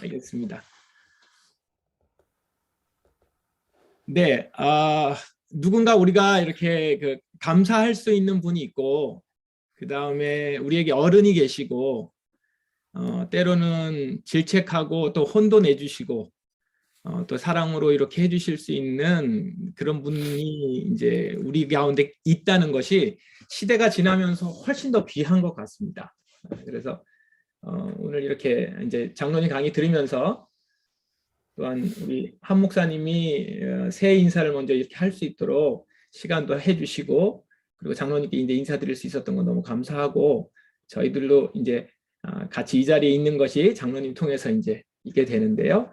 알겠습니다. 네, 누군가 우리가 이렇게 감사할 수 있는 분이 있고, 그 다음에 우리에게 어른이 계시고, 때로는 질책하고 또 혼도 내주시고, 또 사랑으로 이렇게 해주실 수 있는 그런 분이 이제 우리 가운데 있다는 것이 시대가 지나면서 훨씬 더 귀한 것 같습니다. 그래서 오늘 이렇게 이제 장로님 강의 들으면서 또한 우리 한 목사님이 새해 인사를 먼저 이렇게 할 수 있도록 시간도 해주시고, 그리고 장로님께 이제 인사드릴 수 있었던 건 너무 감사하고, 저희들도 이제 같이 이 자리에 있는 것이 장로님 통해서 이제 있게 되는데요.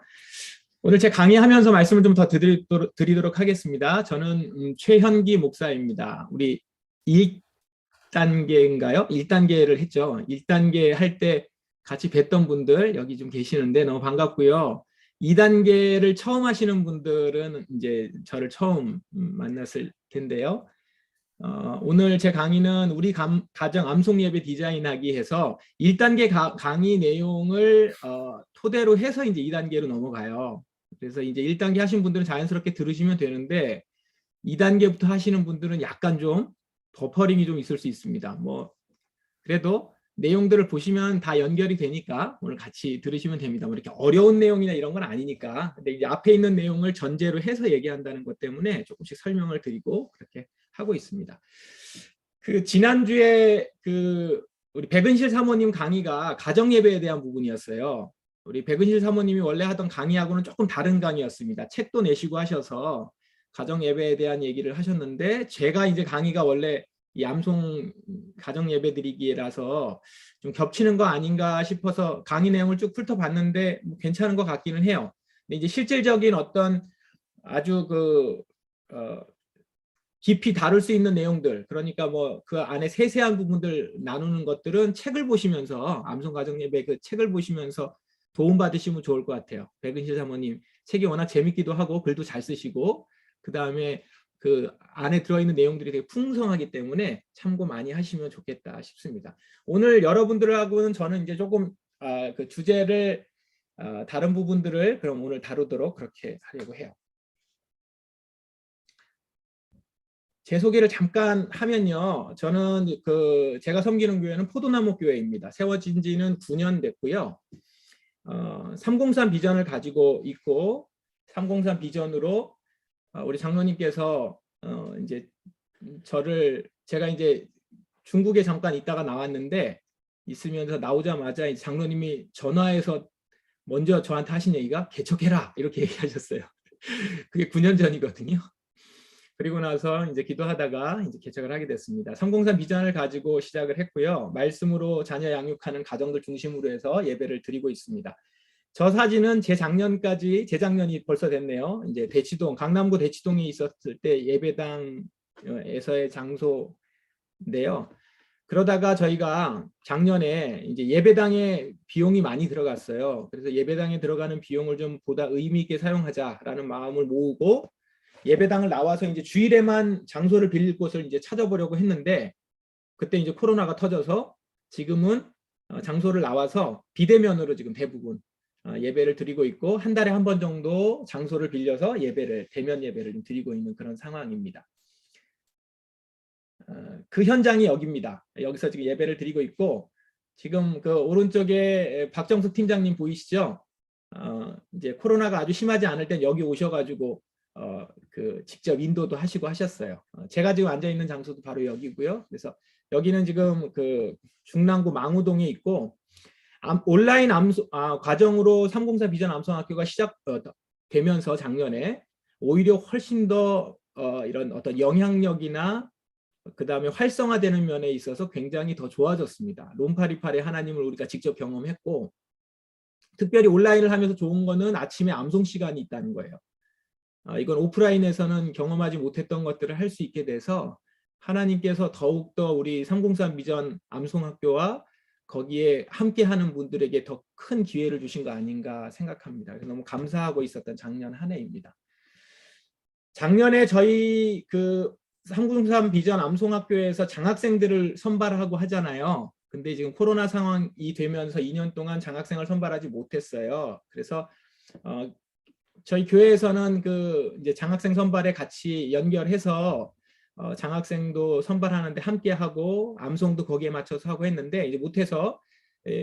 오늘 제 강의하면서 말씀을 좀 더 드리도록 하겠습니다. 저는 최현기 목사입니다. 우리 1단계인가요? 1단계를 했죠. 1단계 할 때 같이 뵀던 분들 여기 좀 계시는데 너무 반갑고요. 2단계를 처음 하시는 분들은 이제 저를 처음 만났을 텐데요. 오늘 제 강의는 우리 가정 암송 예배 디자인하기 해서 1단계 강의 내용을 토대로 해서 이제 2단계로 넘어가요. 그래서 이제 1단계 하신 분들은 자연스럽게 들으시면 되는데 2단계부터 하시는 분들은 약간 좀 버퍼링이 좀 있을 수 있습니다. 뭐 그래도 내용들을 보시면 다 연결이 되니까 오늘 같이 들으시면 됩니다. 뭐 이렇게 어려운 내용이나 이런 건 아니니까. 근데 이제 앞에 있는 내용을 전제로 해서 얘기한다는 것 때문에 조금씩 설명을 드리고 그렇게 하고 있습니다. 그 지난주에 우리 백은실 사모님 강의가 가정 예배에 대한 부분이었어요. 우리 백은실 사모님이 원래 하던 강의하고는 조금 다른 강의였습니다. 책도 내시고 하셔서 가정 예배에 대한 얘기를 하셨는데, 제가 이제 강의가 원래 이 암송 가정 예배 드리기라서 좀 겹치는 거 아닌가 싶어서 강의 내용을 쭉 훑어봤는데 뭐 괜찮은 것 같기는 해요. 근데 이제 실질적인 어떤 아주 깊이 다룰 수 있는 내용들, 그러니까 뭐 그 안에 세세한 부분들 나누는 것들은 책을 보시면서, 암송 가정 예배 그 책을 보시면서 도움 받으시면 좋을 것 같아요. 백은실 사모님 책이 워낙 재밌기도 하고 글도 잘 쓰시고, 그 다음에 그 안에 들어있는 내용들이 되게 풍성하기 때문에 참고 많이 하시면 좋겠다 싶습니다. 오늘 여러분들하고는 저는 이제 조금 그 주제를 다른 부분들을 그럼 오늘 다루도록 그렇게 하려고 해요. 제 소개를 잠깐 하면요. 저는 제가 섬기는 교회는 포도나무 교회입니다. 세워진 지는 9년 됐고요. 303 비전을 가지고 있고, 303 비전으로 우리 장로님께서 이제 제가 이제 중국에 잠깐 있다가 나왔는데, 있으면서 나오자마자 장로님이 전화해서 먼저 저한테 하신 얘기가 개척해라 이렇게 얘기하셨어요. 그게 9년 전이거든요. 그리고 나서 이제 기도하다가 이제 개척을 하게 됐습니다. 303 비전을 가지고 시작을 했고요. 말씀으로 자녀 양육하는 가정들 중심으로 해서 예배를 드리고 있습니다. 저 사진은 재작년이 벌써 됐네요. 이제 대치동, 강남구 대치동에 있었을 때 예배당에서의 장소인데요. 그러다가 저희가 작년에 이제 예배당에 비용이 많이 들어갔어요. 그래서 예배당에 들어가는 비용을 좀 보다 의미 있게 사용하자라는 마음을 모으고 예배당을 나와서 이제 주일에만 장소를 빌릴 곳을 이제 찾아보려고 했는데, 그때 이제 코로나가 터져서 지금은 장소를 나와서 비대면으로 지금 대부분 예배를 드리고 있고, 한 달에 한 번 정도 장소를 빌려서 대면 예배를 드리고 있는 그런 상황입니다. 그 현장이 여기입니다. 여기서 지금 예배를 드리고 있고, 지금 그 오른쪽에 박정숙 팀장님 보이시죠? 이제 코로나가 아주 심하지 않을 땐 여기 오셔가지고 직접 인도도 하시고 하셨어요. 제가 지금 앉아 있는 장소도 바로 여기고요. 그래서 여기는 지금 그 중랑구 망우동에 있고, 온라인 과정으로 304 비전 암송학교가 시작되면서 작년에 오히려 훨씬 더 이런 어떤 영향력이나 그 다음에 활성화되는 면에 있어서 굉장히 더 좋아졌습니다. 롬파리팔의 하나님을 우리가 직접 경험했고, 특별히 온라인을 하면서 좋은 거는 아침에 암송 시간이 있다는 거예요. 이건 오프라인에서는 경험하지 못했던 것들을 할 수 있게 돼서 하나님께서 더욱더 우리 303 비전 암송학교와 거기에 함께하는 분들에게 더 큰 기회를 주신 거 아닌가 생각합니다. 너무 감사하고 있었던 작년 한 해입니다. 작년에 저희 303 비전 암송학교에서 장학생들을 선발하고 하잖아요. 근데 지금 코로나 상황이 되면서 2년 동안 장학생을 선발하지 못했어요. 그래서 저희 교회에서는 그 이제 장학생 선발에 같이 연결해서 장학생도 선발하는데 함께 하고 암송도 거기에 맞춰서 하고 했는데 이제 못해서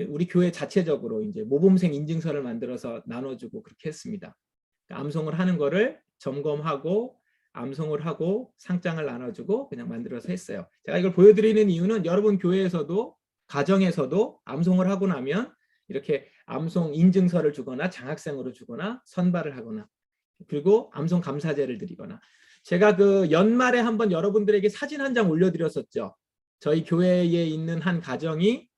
우리 교회 자체적으로 이제 모범생 인증서를 만들어서 나눠주고 그렇게 했습니다. 암송을 하는 거를 점검하고 암송을 하고 상장을 나눠주고 그냥 만들어서 했어요. 제가 이걸 보여드리는 이유는 여러분 교회에서도 가정에서도 암송을 하고 나면 이렇게 암송 인증서를 주거나 장학생으로 주거나 선발을 하거나 그리고 암송 감사제를 드리거나 제가 그 연말에 한번 여러분들에게 사진 한 장 올려드렸었죠. 저희 교회에 있는 한 가정이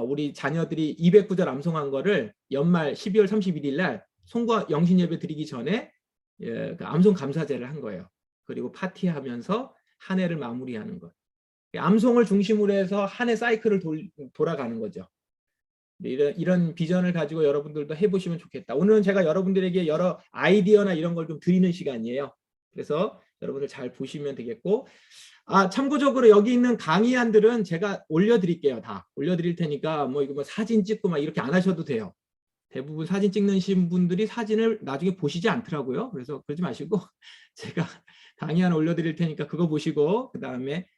우리 자녀들이 200구절 암송한 거를 연말 12월 31일 날 송과 영신 예배 드리기 전에 그 암송 감사제를 한 거예요. 그리고 파티하면서 한 해를 마무리하는 것. 암송을 중심으로 해서 한 해 사이클을 돌아가는 거죠. 이런 비전을 가지고 여러분들도 해보시면 좋겠다. 오늘은 제가 여러분들에게 여러 아이디어나 이런 걸 좀 드리는 시간이에요. 그래서 여러분들 잘 보시면 되겠고 참고적으로 여기 있는 강의안들은 제가 올려드릴게요. 다 올려드릴 테니까 뭐 이거 뭐 사진 찍고 막 이렇게 안 하셔도 돼요. 대부분 사진 찍는 분들이 사진을 나중에 보시지 않더라고요. 그래서 그러지 마시고 제가 강의안 올려드릴 테니까 그거 보시고 그 다음에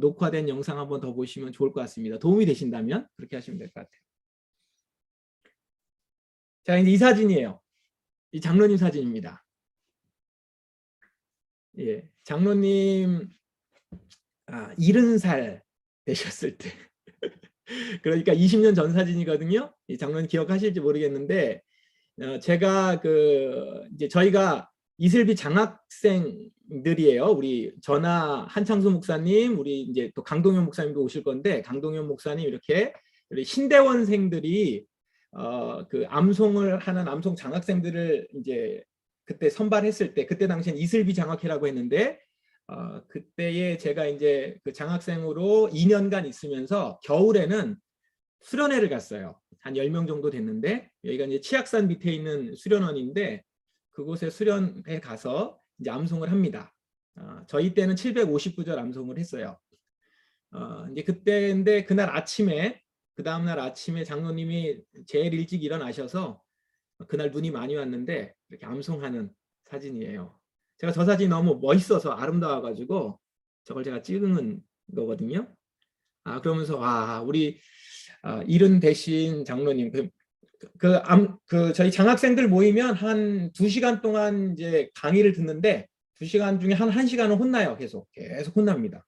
녹화된 영상 한번 더 보시면 좋을 것 같습니다. 도움이 되신다면 그렇게 하시면 될 것 같아요. 자, 이제 이 사진이에요. 이 장로님 사진입니다. 예, 장로님 70살 되셨을 때 그러니까 20년 전 사진이거든요. 이 장로님 기억하실지 모르겠는데 제가 이제 저희가 이슬비 장학생들이에요. 우리 전하 한창수 목사님, 우리 이제 또 강동현 목사님도 오실 건데 강동현 목사님 이렇게 우리 신대원생들이 그 암송을 하는 암송 장학생들을 이제 그때 선발했을 때 그때 당시엔 이슬비 장학회라고 했는데 그때에 제가 이제 그 장학생으로 2년간 있으면서 겨울에는 수련회를 갔어요. 한 10명 정도 됐는데 여기가 이제 치악산 밑에 있는 수련원인데 그곳에 수련회 가서 이제 암송을 합니다. 저희 때는 750구절 암송을 했어요. 이제 그때인데 그날 아침에 그 다음날 아침에 장로님이 제일 일찍 일어나셔서 그날 눈이 많이 왔는데 이렇게 암송하는 사진이에요. 제가 저 사진이 너무 멋있어서 아름다워가지고 저걸 제가 찍은 거거든요. 그러면서 우리 이른 대신 장로님 저희 장학생들 모이면 한 2시간 동안 이제 강의를 듣는데 2시간 중에 한 1시간은 혼나요. 계속 혼납니다.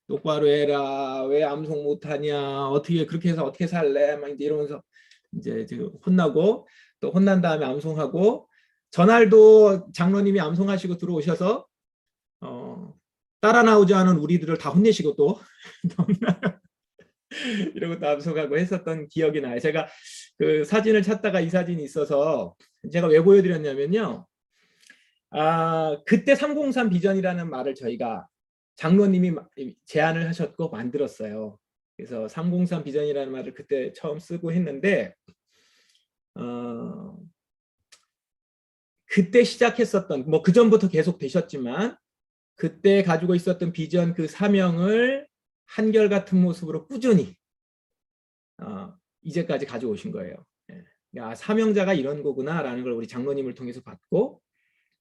똑바로 해라. 왜 암송 못하냐. 어떻게 그렇게 해서 어떻게 살래. 막 이제 이러면서 이제 혼나고 또 혼난 다음에 암송하고 전날도 장로님이 암송하시고 들어오셔서 따라 나오지 않은 우리들을 다 혼내시고 또 이러고 또 암송하고 했었던 기억이 나요. 제가 그 사진을 찾다가 이 사진이 있어서 제가 왜 보여드렸냐면요. 그때 303 비전이라는 말을 저희가 장로님이 제안을 하셨고 만들었어요. 그래서 303 비전이라는 말을 그때 처음 쓰고 했는데 그때 시작했었던 뭐 그전부터 계속 되셨지만 그때 가지고 있었던 비전 그 사명을 한결같은 모습으로 꾸준히 이제까지 가져오신 거예요. 사명자가 이런 거구나라는 걸 우리 장로님을 통해서 봤고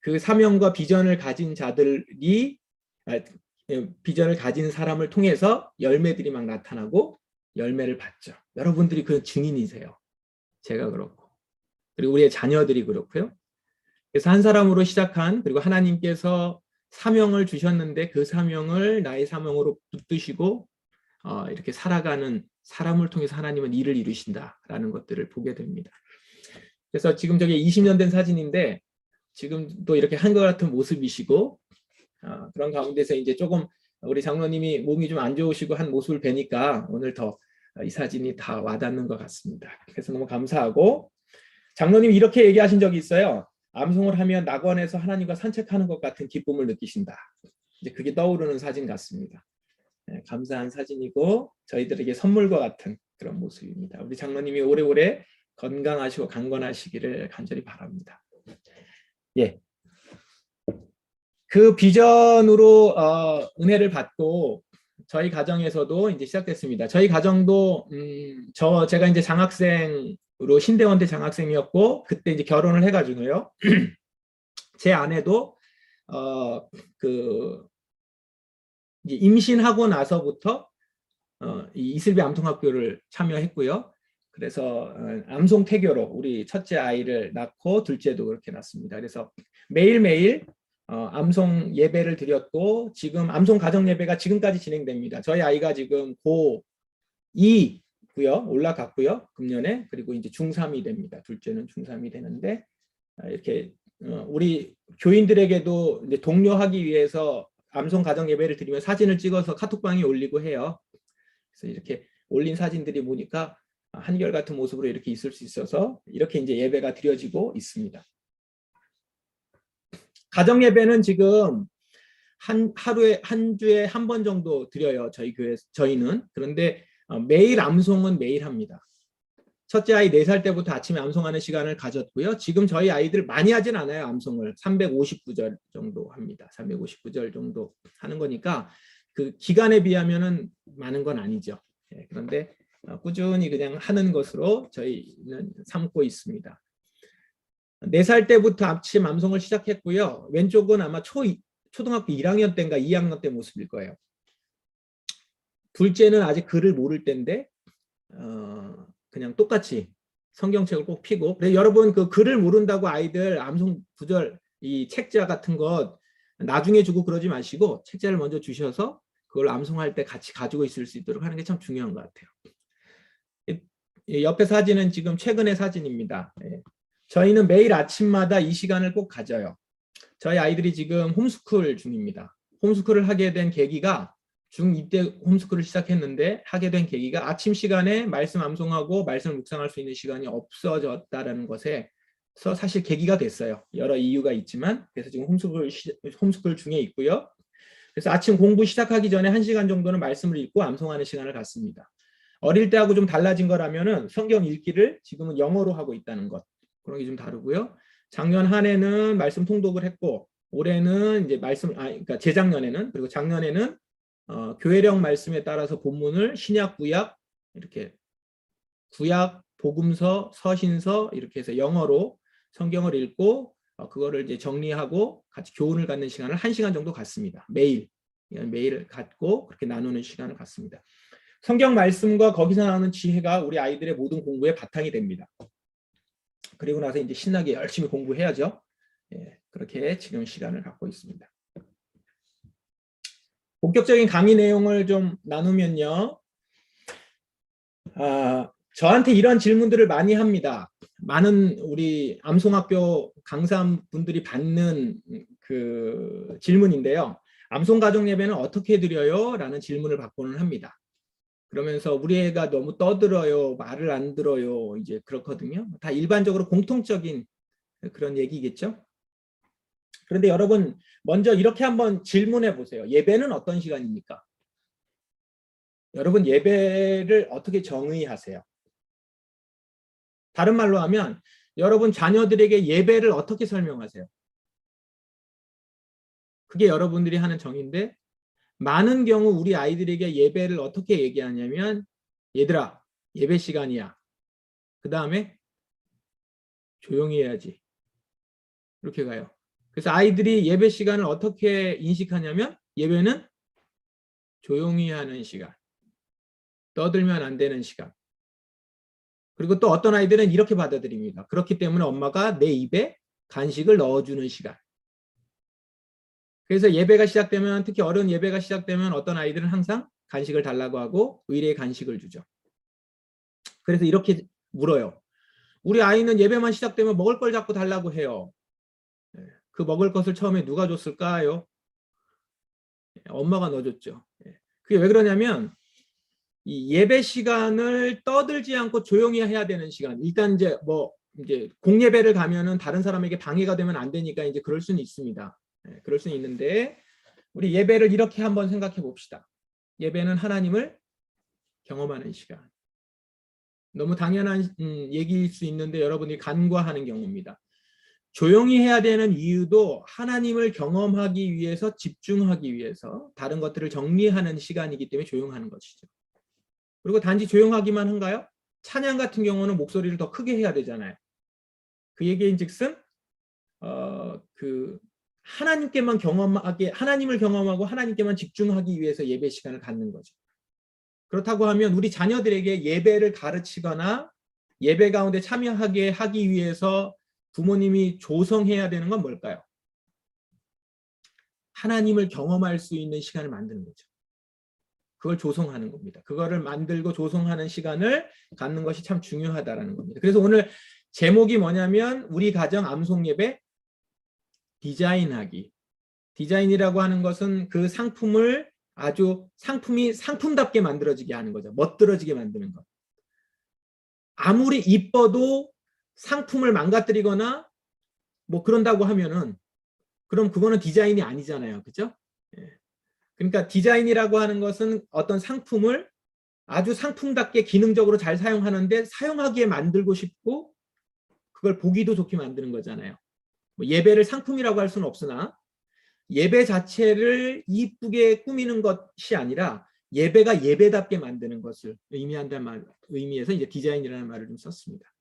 그 사명과 비전을 가진 자들이 비전을 가진 사람을 통해서 열매들이 막 나타나고 열매를 받죠. 여러분들이 그 증인이세요. 제가 그렇고 그리고 우리의 자녀들이 그렇고요. 그래서 한 사람으로 시작한 그리고 하나님께서 사명을 주셨는데 그 사명을 나의 사명으로 붙드시고 이렇게 살아가는 사람을 통해서 하나님은 일을 이루신다라는 것들을 보게 됩니다. 그래서 지금 저게 20년 된 사진인데 지금도 이렇게 한것 같은 모습이시고 그런 가운데서 이제 조금 우리 장로님이 몸이 좀 안 좋으시고 한 모습을 뵈니까 오늘 더 이 사진이 다 와닿는 것 같습니다. 그래서 너무 감사하고 장로님이 이렇게 얘기하신 적이 있어요. 암송을 하면 낙원에서 하나님과 산책하는 것 같은 기쁨을 느끼신다. 이제 그게 떠오르는 사진 같습니다. 감사한 사진이고 저희들에게 선물과 같은 그런 모습입니다. 우리 장로님이 오래오래 건강하시고 강건하시기를 간절히 바랍니다. 예. 그 비전으로 은혜를 받고 저희 가정에서도 이제 시작됐습니다. 저희 가정도 제가 이제 장학생으로 신대원대 장학생이었고 그때 이제 결혼을 해가지고요. 제 아내도 이제 임신하고 나서부터 이 이슬비 암송학교를 참여했고요. 그래서 암송 태교로 우리 첫째 아이를 낳고 둘째도 그렇게 낳습니다. 그래서 매일매일 암송 예배를 드렸고 지금 암송 가정 예배가 지금까지 진행됩니다. 저희 아이가 지금 고2고요. 올라갔고요. 금년에. 그리고 이제 중3이 됩니다. 둘째는 중3이 되는데 이렇게 우리 교인들에게도 이제 독려하기 위해서 암송 가정 예배를 드리면 사진을 찍어서 카톡방에 올리고 해요. 그래서 이렇게 올린 사진들이 보니까 한결같은 모습으로 이렇게 있을 수 있어서 이렇게 이제 예배가 드려지고 있습니다. 가정 예배는 지금 한 주에 한 번 정도 드려요. 저희 교회 저희는. 그런데 매일 암송은 매일 합니다. 첫째 아이 4살 때부터 아침에 암송하는 시간을 가졌고요. 지금 저희 아이들 많이 하진 않아요. 암송을 359절 정도 합니다. 359절 정도 하는 거니까 그 기간에 비하면은 많은 건 아니죠. 그런데 꾸준히 그냥 하는 것으로 저희는 삼고 있습니다. 4살 때부터 아침 암송을 시작했고요. 왼쪽은 아마 초등학교 1학년 때인가 2학년 때 모습일 거예요. 둘째는 아직 글을 모를 때인데 그냥 똑같이 성경책을 꼭 펴고. 여러분 그 글을 모른다고 아이들 암송 구절 이 책자 같은 것 나중에 주고 그러지 마시고 책자를 먼저 주셔서 그걸 암송할 때 같이 가지고 있을 수 있도록 하는 게 참 중요한 것 같아요. 옆에 사진은 지금 최근의 사진입니다. 저희는 매일 아침마다 이 시간을 꼭 가져요. 저희 아이들이 지금 홈스쿨 중입니다. 홈스쿨을 하게 된 계기가 중2 때 홈스쿨을 시작했는데 하게 된 계기가 아침 시간에 말씀 암송하고 말씀을 묵상할 수 있는 시간이 없어졌다는 것에서 사실 계기가 됐어요. 여러 이유가 있지만 그래서 지금 홈스쿨 중에 있고요. 그래서 아침 공부 시작하기 전에 1시간 정도는 말씀을 읽고 암송하는 시간을 갖습니다. 어릴 때하고 좀 달라진 거라면은 성경 읽기를 지금은 영어로 하고 있다는 것. 그런 게 좀 다르고요. 작년 한 해는 말씀 통독을 했고 올해는 이제 그러니까 재작년에는 그리고 작년에는 교회령 말씀에 따라서 본문을 신약 구약 이렇게 구약 복음서 서신서 이렇게 해서 영어로 성경을 읽고 그거를 이제 정리하고 같이 교훈을 갖는 시간을 1시간 정도 갖습니다. 매일 갖고 그렇게 나누는 시간을 갖습니다. 성경 말씀과 거기서 나오는 지혜가 우리 아이들의 모든 공부의 바탕이 됩니다. 그리고 나서 이제 신나게 열심히 공부해야죠. 그렇게 지금 시간을 갖고 있습니다. 본격적인 강의 내용을 좀 나누면요. 저한테 이런 질문들을 많이 합니다. 많은 우리 암송학교 강사분들이 받는 그 질문인데요. 암송 가정 예배는 어떻게 드려요? 라는 질문을 받고는 합니다. 그러면서 우리 애가 너무 떠들어요, 말을 안 들어요, 이제 그렇거든요. 다 일반적으로 공통적인 그런 얘기겠죠. 그런데 여러분 먼저 이렇게 한번 질문해 보세요. 예배는 어떤 시간입니까? 여러분 예배를 어떻게 정의하세요? 다른 말로 하면 여러분 자녀들에게 예배를 어떻게 설명하세요? 그게 여러분들이 하는 정의인데 많은 경우 우리 아이들에게 예배를 어떻게 얘기하냐면 얘들아 예배 시간이야. 그 다음에 조용히 해야지. 이렇게 가요. 그래서 아이들이 예배 시간을 어떻게 인식하냐면 예배는 조용히 하는 시간. 떠들면 안 되는 시간. 그리고 또 어떤 아이들은 이렇게 받아들입니다. 그렇기 때문에 엄마가 내 입에 간식을 넣어주는 시간. 그래서 예배가 시작되면 특히 어른 예배가 시작되면 어떤 아이들은 항상 간식을 달라고 하고 의례의 간식을 주죠. 그래서 이렇게 물어요. 우리 아이는 예배만 시작되면 먹을 걸 자꾸 달라고 해요. 그 먹을 것을 처음에 누가 줬을까요? 엄마가 넣어줬죠. 그게 왜 그러냐면 이 예배 시간을 떠들지 않고 조용히 해야 되는 시간. 일단 이제 공예배를 가면은 다른 사람에게 방해가 되면 안 되니까 이제 그럴 수는 있습니다. 그럴 수는 있는데 우리 예배를 이렇게 한번 생각해 봅시다. 예배는 하나님을 경험하는 시간. 너무 당연한 얘기일 수 있는데 여러분이 간과하는 경우입니다. 조용히 해야 되는 이유도 하나님을 경험하기 위해서, 집중하기 위해서, 다른 것들을 정리하는 시간이기 때문에 조용하는 것이죠. 그리고 단지 조용하기만 한가요? 찬양 같은 경우는 목소리를 더 크게 해야 되잖아요. 그 얘기인즉슨 하나님께만 경험하게, 하나님을 경험하고 하나님께만 집중하기 위해서 예배 시간을 갖는 거죠. 그렇다고 하면 우리 자녀들에게 예배를 가르치거나 예배 가운데 참여하게 하기 위해서 부모님이 조성해야 되는 건 뭘까요? 하나님을 경험할 수 있는 시간을 만드는 거죠. 그걸 조성하는 겁니다. 그거를 만들고 조성하는 시간을 갖는 것이 참 중요하다라는 겁니다. 그래서 오늘 제목이 뭐냐면 우리 가정 암송 예배 디자인하기. 디자인이라고 하는 것은 그 상품을 아주 상품이 상품답게 만들어지게 하는 거죠. 멋들어지게 만드는 것. 아무리 이뻐도 상품을 망가뜨리거나 뭐 그런다고 하면은 그럼 그거는 디자인이 아니잖아요. 그죠? 그러니까 디자인이라고 하는 것은 어떤 상품을 아주 상품답게 기능적으로 잘 사용하는데 사용하기에 만들고 싶고 그걸 보기도 좋게 만드는 거잖아요. 뭐 예배를 상품이라고 할 수는 없으나 예배 자체를 이쁘게 꾸미는 것이 아니라 예배가 예배답게 만드는 것을 의미한다는 의미에서 이제 디자인이라는 말을 좀 썼습니다.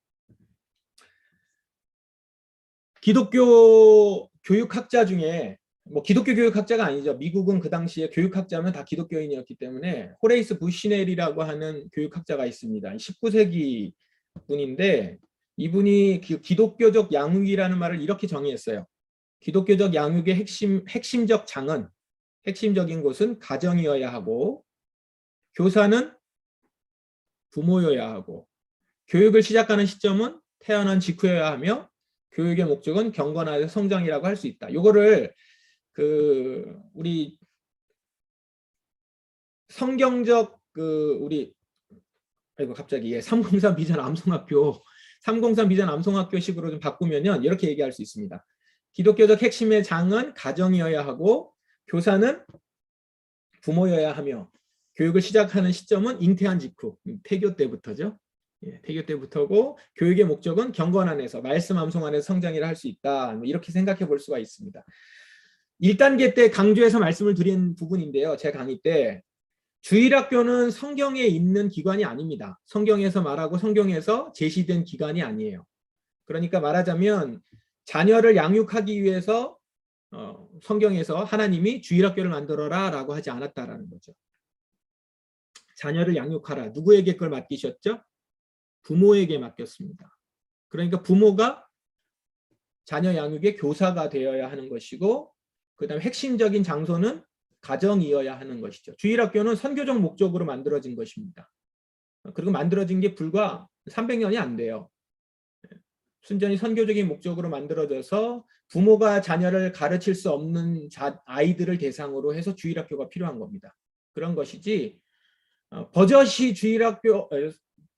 기독교 교육학자 중에 뭐 기독교 교육학자가 아니죠. 미국은 그 당시에 교육학자면 다 기독교인이었기 때문에 호레이스 부시넬이라고 하는 교육학자가 있습니다. 19세기 분인데 이분이 기독교적 양육이라는 말을 이렇게 정의했어요. 기독교적 양육의 핵심적 장은, 핵심적인 곳은 가정이어야 하고 교사는 부모여야 하고 교육을 시작하는 시점은 태어난 직후여야 하며 교육의 목적은 경건하여 성장이라고 할 수 있다. 요거를 우리 성경적 우리 갑자기 303 비전 암송학교 303 비전 암송학교식으로 좀 바꾸면요 이렇게 얘기할 수 있습니다. 기독교적 핵심의 장은 가정이어야 하고 교사는 부모여야 하며 교육을 시작하는 시점은 잉태한 직후, 태교 때부터죠. 태교 때부터고 교육의 목적은 경건 안에서, 말씀 암송 안에서 성장이라 할 수 있다. 이렇게 생각해 볼 수가 있습니다. 1단계 때 강조해서 말씀을 드린 부분인데요. 제 강의 때 주일학교는 성경에 있는 기관이 아닙니다. 성경에서 말하고 성경에서 제시된 기관이 아니에요. 그러니까 말하자면 자녀를 양육하기 위해서 성경에서 하나님이 주일학교를 만들어라 라고 하지 않았다라는 거죠. 자녀를 양육하라. 누구에게 그걸 맡기셨죠? 부모에게 맡겼습니다. 그러니까 부모가 자녀 양육의 교사가 되어야 하는 것이고 그 다음에 핵심적인 장소는 가정이어야 하는 것이죠. 주일학교는 선교적 목적으로 만들어진 것입니다. 그리고 만들어진 게 불과 300년이 안 돼요. 순전히 선교적인 목적으로 만들어져서 부모가 자녀를 가르칠 수 없는 아이들을 대상으로 해서 주일학교가 필요한 겁니다. 그런 것이지 버젓이 주일학교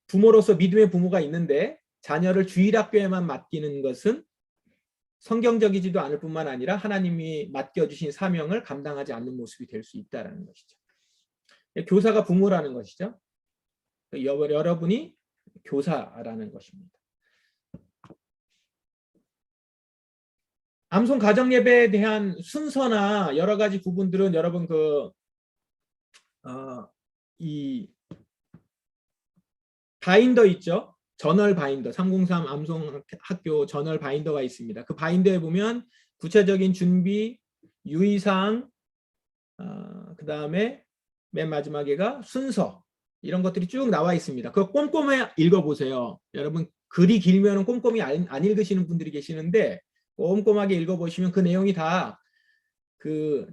부모로서 믿음의 부모가 있는데 자녀를 주일학교에만 맡기는 것은 성경적이지도 않을 뿐만 아니라 하나님이 맡겨주신 사명을 감당하지 않는 모습이 될 수 있다는 것이죠. 교사가 부모라는 것이죠. 여러분이 교사라는 것입니다. 암송 가정예배에 대한 순서나 여러 가지 부분들은 여러분 이 바인더 있죠? 저널 바인더, 303 암송학교 저널 바인더가 있습니다. 그 바인더에 보면 구체적인 준비, 유의사항, 그 다음에 맨 마지막에가 순서, 이런 것들이 쭉 나와 있습니다. 그거 꼼꼼히 읽어보세요. 여러분 글이 길면 꼼꼼히 안 읽으시는 분들이 계시는데 꼼꼼하게 읽어보시면 그 내용이 다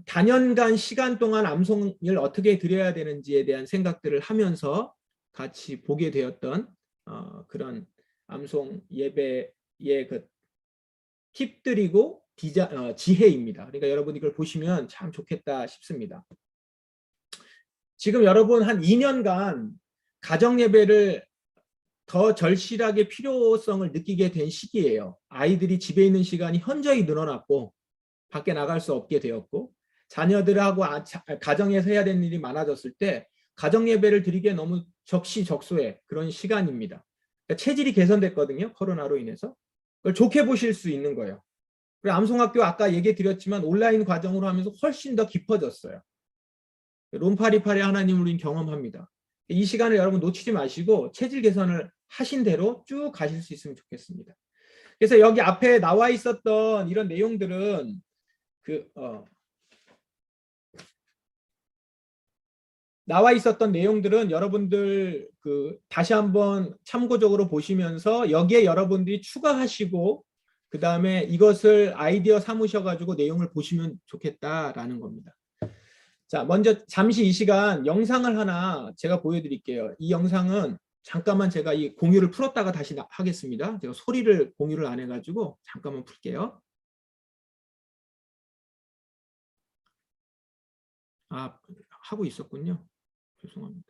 단연간 시간 동안 암송을 어떻게 드려야 되는지에 대한 생각들을 하면서 같이 보게 되었던 그런 암송 예배의 그 팁들이고 지혜입니다. 그러니까 여러분 이걸 보시면 참 좋겠다 싶습니다. 지금 여러분 한 2년간 가정 예배를 더 절실하게 필요성을 느끼게 된 시기예요. 아이들이 집에 있는 시간이 현저히 늘어났고 밖에 나갈 수 없게 되었고 자녀들하고 가정에서 해야 되는 일이 많아졌을 때 가정 예배를 드리기에 너무 적시적소의 그런 시간입니다. 그러니까 체질이 개선됐거든요. 코로나로 인해서. 그걸 좋게 보실 수 있는 거예요. 그리고 암송학교 아까 얘기 드렸지만 온라인 과정으로 하면서 훨씬 더 깊어졌어요. 롬파리파리 하나님을 우린 경험합니다. 이 시간을 여러분 놓치지 마시고 체질 개선을 하신 대로 쭉 가실 수 있으면 좋겠습니다. 그래서 여기 앞에 나와 있었던 이런 내용들은 여러분들 다시 한번 참고적으로 보시면서 여기에 여러분들이 추가하시고 그 다음에 이것을 아이디어 삼으셔가지고 내용을 보시면 좋겠다라는 겁니다. 자, 먼저 잠시 이 시간 영상을 하나 제가 보여드릴게요. 이 영상은 잠깐만 제가 이 공유를 풀었다가 다시 하겠습니다. 제가 소리를 공유를 안 해가지고 잠깐만 풀게요. 아, 하고 있었군요. 죄송합니다.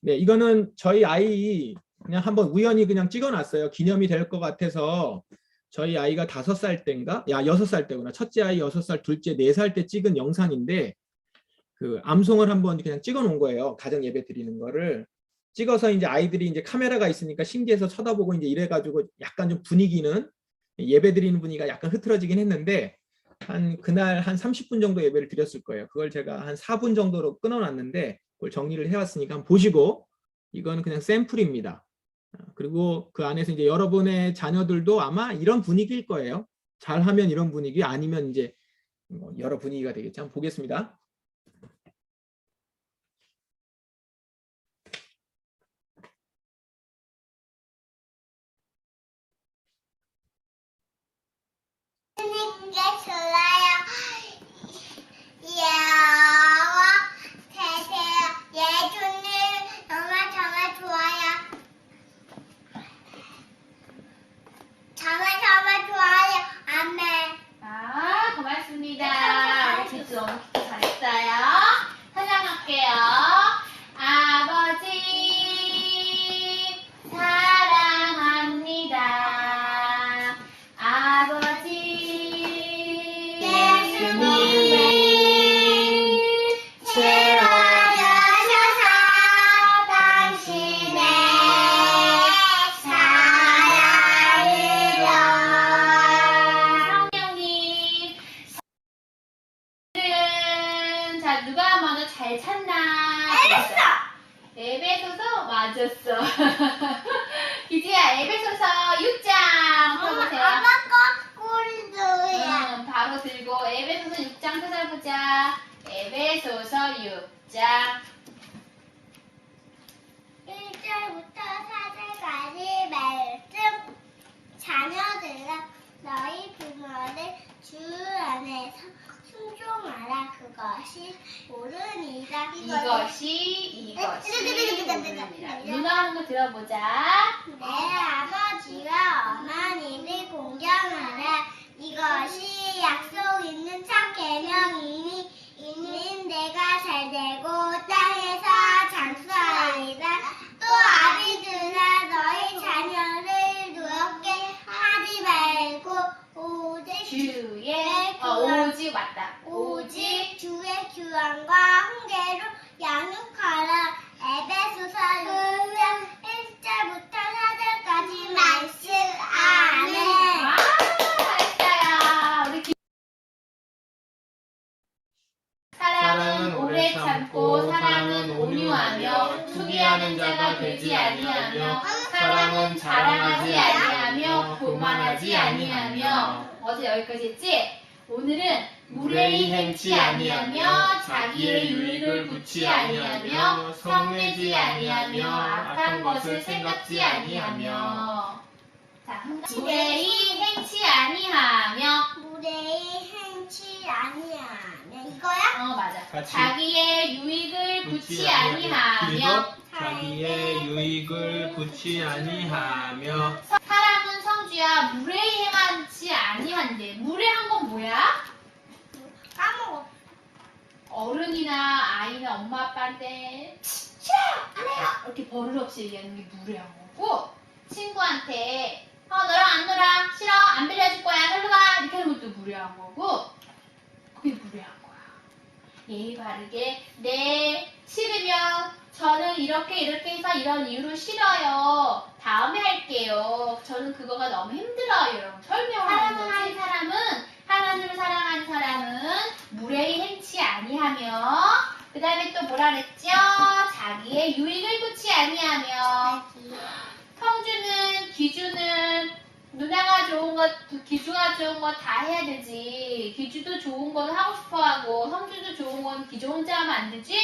네, 이거는 저희 아이 그냥 한번 우연히 그냥 찍어놨어요. 기념이 될 것 같아서 저희 아이가 5살 때인가? 6살 때구나. 첫째 아이 6살, 둘째 4살 때 찍은 영상인데 암송을 한번 그냥 찍어 놓은 거예요. 가정 예배 드리는 거를. 찍어서 이제 아이들이 이제 카메라가 있으니까 신기해서 쳐다보고 이제 이래가지고 약간 좀 분위기는 예배 드리는 분위기가 약간 흐트러지긴 했는데 그날 한 30분 정도 예배를 드렸을 거예요. 그걸 제가 한 4분 정도로 끊어놨는데 그걸 정리를 해왔으니까 한번 보시고 이거는 그냥 샘플입니다. 그리고 그 안에서 이제 여러분의 자녀들도 아마 이런 분위기일 거예요. 잘하면 이런 분위기, 아니면 이제 여러 분위기가 되겠죠. 한번 보겠습니다. 누가 먼저 잘 찾나? 에베소서 맞았어. 기지야, 에베소서 6장 펴보세요. 바로 들고 에베소서 6장 찾아보자. 에베소서 6장 1절부터 4절까지 말씀. 자녀들아, 너희 부모를 주 안에서 순종하라. 그것이 옳으니라. 이것이 옳으니라. 누나 하는 거 들어보자. 내 아버지와 어머니를 공경하라. 이것이 약속 있는 참 계명이니 이는 내가 잘되고 땅에서 장수하리라. 또 아비들아, 너희 자녀를 노엽게 하지 말고 오직 주의 규환과 훈계로 양육하라. 에베소서 6장 1절부터 4절까지 말씀. 아멘. 잘했어요. 우리 사랑은 오래 참고 사랑은 온유하며 투기하는 자가 되지 아니하며 사랑은 자랑하지 아니하며 교만하지 아니하며. 어제 여기까지 했지? 오늘은 무례히 행치 아니하며 자기의 유익을 굳지 아니하며 성내지 아니하며 악한 것을 생각지 아니하며. 자, 무례히 행치 아니하며. 무례히 행치 아니하며. 이거야? 맞아. 같이. 자기의 유익을 굳지 아니하며. 자기의 유익을 굳지 아니하며. 사람은 성주야 무례히 행하지 아니한대. 무례한 건 뭐야? 까먹어. 어른이나 아이나 엄마 아빠한테 이렇게 버릇 없이 얘기하는 게 무례한 거고, 친구한테 너랑 안 놀아, 싫어, 안 빌려줄 거야, 놀러 가, 이렇게 하는 것도 무례한 거고, 그게 무례한 거야. 예의 바르게 네, 싫으면 저는 이렇게 해서 이런 이유로 싫어요, 다음에 할게요. 저는 그거가 너무 힘들어요, 여러분. 설명하는 거지. 하나님을 사랑한 사람은 무례히 행치 아니하며, 그 다음에 또 뭐라 그랬죠? 자기의 유익을 구치 아니하며, 성주는 기주는 누나가 좋은 것, 기주가 좋은 거 다 해야 되지. 기주도 좋은 건 하고 싶어 하고, 성주도 좋은 건 기주 혼자 하면 안 되지.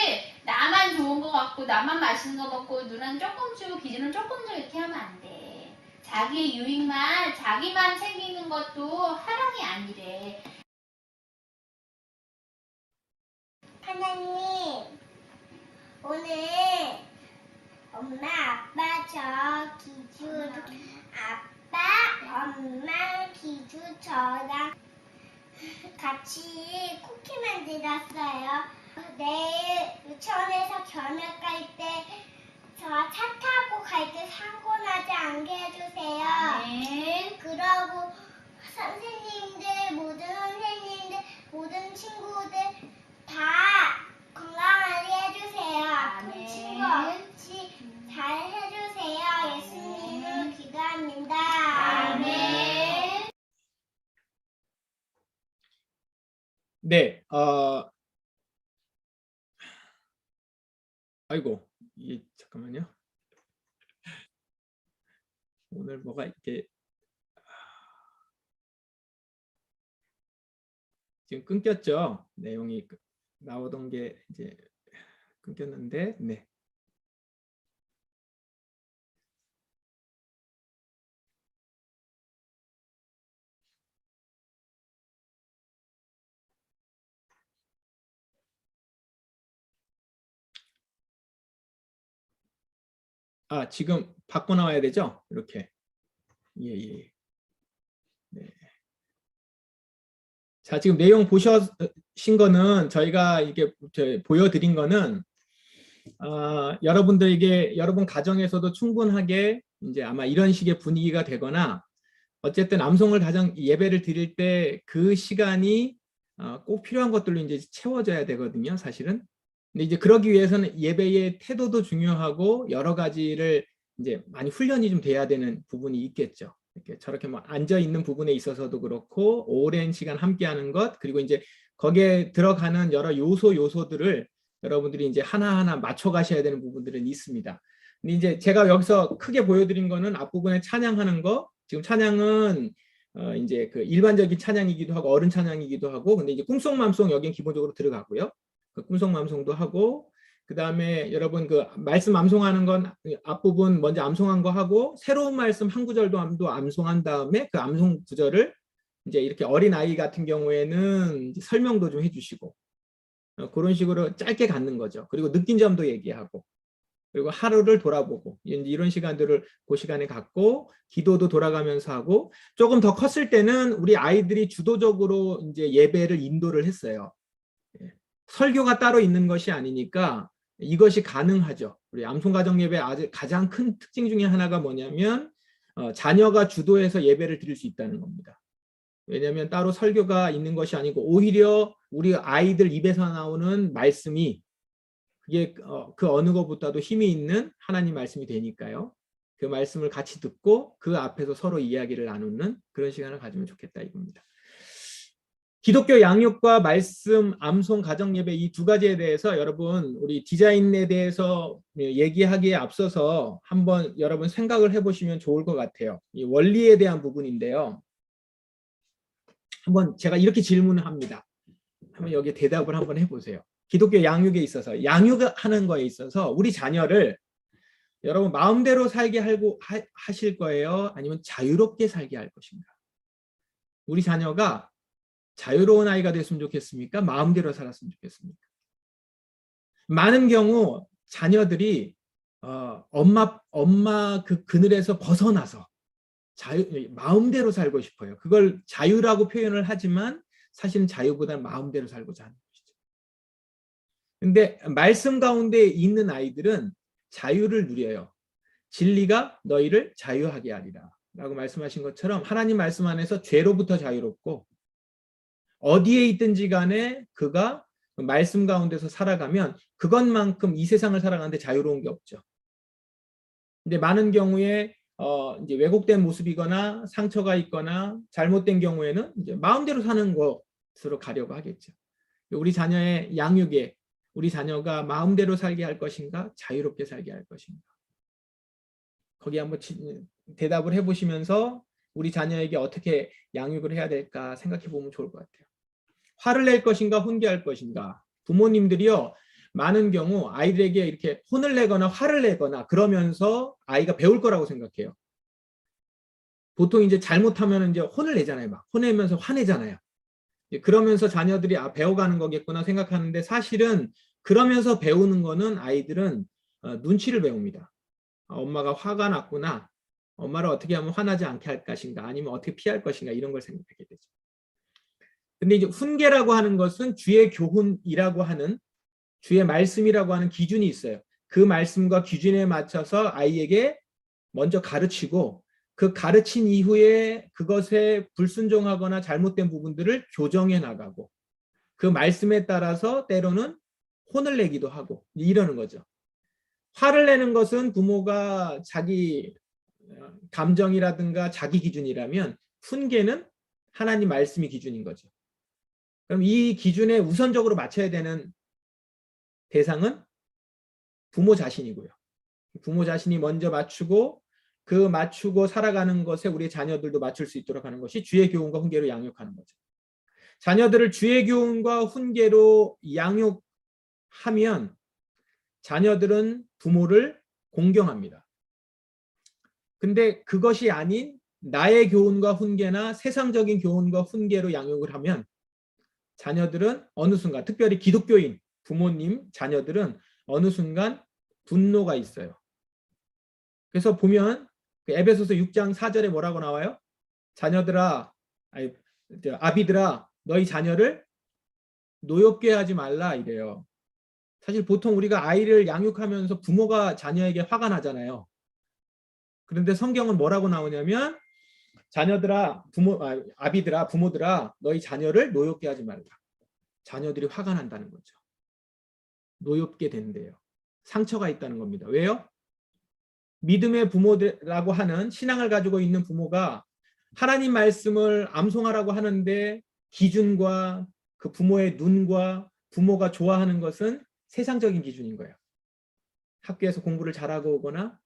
나만 좋은 거 갖고, 나만 맛있는 거 먹고, 누나는 조금 주고, 기주는 조금 주고 이렇게 하면 안 돼. 자기의 유익만, 자기만 챙기는 것도 사랑이 아니래. 하나님, 오늘 엄마, 아빠, 저 기주, 아빠, 엄마, 기주, 저랑 같이 쿠키 만들었어요. 내일 유치원에서 저녁 갈 때 저 차 타고 갈 때 사고 나지 않게 해주세요. 네. 그러고 선생님들, 모든 친구들 다 건강하게 해주세요. 아픈 아멘. 친구 없이 잘 해주세요. 예수님을 기도합니다. 아멘. 네, 아이고, 이게 잠깐만요. 오늘 뭐가 이렇게 지금 끊겼죠? 내용이 나오던 게 이제 끊겼는데, 네. 아, 지금 바꿔 나와야 되죠? 이렇게. 예. 네. 자, 지금 내용 보신 거는 저희가 이게 보여드린 거는 여러분들에게 여러분 가정에서도 충분하게 이제 아마 이런 식의 분위기가 되거나 어쨌든 암송을 가정 예배를 드릴 때 그 시간이 꼭 필요한 것들로 이제 채워져야 되거든요, 사실은. 근데 이제 그러기 위해서는 예배의 태도도 중요하고 여러 가지를 이제 많이 훈련이 좀 돼야 되는 부분이 있겠죠. 이렇게 저렇게 뭐 앉아 있는 부분에 있어서도 그렇고 오랜 시간 함께하는 것, 그리고 이제 거기에 들어가는 여러 요소들을 여러분들이 이제 하나하나 맞춰 가셔야 되는 부분들은 있습니다. 근데 이제 제가 여기서 크게 보여드린 거는 앞부분에 찬양하는 거. 지금 찬양은 이제 그 일반적인 찬양이기도 하고 어른 찬양이기도 하고, 근데 이제 꿈송맘송 여기는 기본적으로 들어가고요. 그 꿈송맘송도 하고, 그 다음에 여러분 그 말씀 암송하는 건 앞부분 먼저 암송한 거 하고, 새로운 말씀 한 구절도 암송한 다음에 그 암송 구절을 이제 이렇게 어린 아이 같은 경우에는 이제 설명도 좀 해주시고, 그런 식으로 짧게 갖는 거죠. 그리고 느낀 점도 얘기하고, 그리고 하루를 돌아보고, 이런 시간들을 그 시간에 갖고 기도도 돌아가면서 하고, 조금 더 컸을 때는 우리 아이들이 주도적으로 이제 예배를 인도를 했어요. 설교가 따로 있는 것이 아니니까 이것이 가능하죠. 우리 암송가정예배 아주 가장 큰 특징 중에 하나가 뭐냐면 자녀가 주도해서 예배를 드릴 수 있다는 겁니다. 왜냐하면 따로 설교가 있는 것이 아니고 오히려 우리 아이들 입에서 나오는 말씀이 그게 그 어느 것보다도 힘이 있는 하나님 말씀이 되니까요. 그 말씀을 같이 듣고 그 앞에서 서로 이야기를 나누는 그런 시간을 가지면 좋겠다 이겁니다. 기독교 양육과 말씀, 암송, 가정예배 이 두 가지에 대해서 여러분 우리 디자인에 대해서 얘기하기에 앞서서 한번 여러분 생각을 해보시면 좋을 것 같아요. 이 원리에 대한 부분인데요. 한번 제가 이렇게 질문을 합니다. 한번 여기에 대답을 한번 해보세요. 기독교 양육에 있어서, 양육하는 거에 있어서 우리 자녀를 여러분 마음대로 살게 하실 거예요? 아니면 자유롭게 살게 할 것인가? 우리 자녀가 자유로운 아이가 됐으면 좋겠습니까? 마음대로 살았으면 좋겠습니까? 많은 경우 자녀들이 엄마 그 그늘에서 벗어나서 마음대로 살고 싶어요. 그걸 자유라고 표현을 하지만 사실은 자유보다는 마음대로 살고자 하는 것이죠. 근데 말씀 가운데 있는 아이들은 자유를 누려요. 진리가 너희를 자유하게 하리라 라고 말씀하신 것처럼 하나님 말씀 안에서 죄로부터 자유롭고, 어디에 있든지 간에 그가 말씀 가운데서 살아가면 그것만큼 이 세상을 살아가는데 자유로운 게 없죠. 근데 많은 경우에 이제 왜곡된 모습이거나 상처가 있거나 잘못된 경우에는 이제 마음대로 사는 것으로 가려고 하겠죠. 우리 자녀의 양육에 우리 자녀가 마음대로 살게 할 것인가, 자유롭게 살게 할 것인가. 거기 한번 대답을 해보시면서 우리 자녀에게 어떻게 양육을 해야 될까 생각해 보면 좋을 것 같아요. 화를 낼 것인가, 훈계할 것인가. 부모님들이요, 많은 경우 아이들에게 이렇게 혼을 내거나 화를 내거나 그러면서 아이가 배울 거라고 생각해요. 보통 이제 잘못하면 이제 혼을 내잖아요. 막 혼내면서 화내잖아요. 그러면서 자녀들이 배워가는 거겠구나 생각하는데, 사실은 그러면서 배우는 거는 아이들은 눈치를 배웁니다. 엄마가 화가 났구나. 엄마를 어떻게 하면 화나지 않게 할 것인가, 아니면 어떻게 피할 것인가, 이런 걸 생각하게 되죠. 근데 이제 훈계라고 하는 것은 주의 교훈이라고 하는, 주의 말씀이라고 하는 기준이 있어요. 그 말씀과 기준에 맞춰서 아이에게 먼저 가르치고, 그 가르친 이후에 그것에 불순종하거나 잘못된 부분들을 교정해 나가고, 그 말씀에 따라서 때로는 혼을 내기도 하고, 이러는 거죠. 화를 내는 것은 부모가 자기 감정이라든가 자기 기준이라면, 훈계는 하나님 말씀이 기준인 거죠. 그럼 이 기준에 우선적으로 맞춰야 되는 대상은 부모 자신이고요. 부모 자신이 먼저 맞추고, 그 맞추고 살아가는 것에 우리 자녀들도 맞출 수 있도록 하는 것이 주의 교훈과 훈계로 양육하는 거죠. 자녀들을 주의 교훈과 훈계로 양육하면 자녀들은 부모를 공경합니다. 근데 그것이 아닌 나의 교훈과 훈계나 세상적인 교훈과 훈계로 양육을 하면 자녀들은 어느 순간, 특별히 기독교인 부모님, 자녀들은 어느 순간 분노가 있어요. 그래서 보면 에베소서 6장 4절에 뭐라고 나와요? 자녀들아, 아비들아, 너희 자녀를 노엽게 하지 말라, 이래요. 사실 보통 우리가 아이를 양육하면서 부모가 자녀에게 화가 나잖아요. 그런데 성경은 뭐라고 나오냐면, 자녀들아, 아비들아, 부모들아, 너희 자녀를 노엽게 하지 말라. 자녀들이 화가 난다는 거죠. 노엽게 된대요. 상처가 있다는 겁니다. 왜요? 믿음의 부모라고 하는, 신앙을 가지고 있는 부모가 하나님 말씀을 암송하라고 하는데, 기준과 그 부모의 눈과 부모가 좋아하는 것은 세상적인 기준인 거예요. 학교에서 공부를 잘하고 오거나,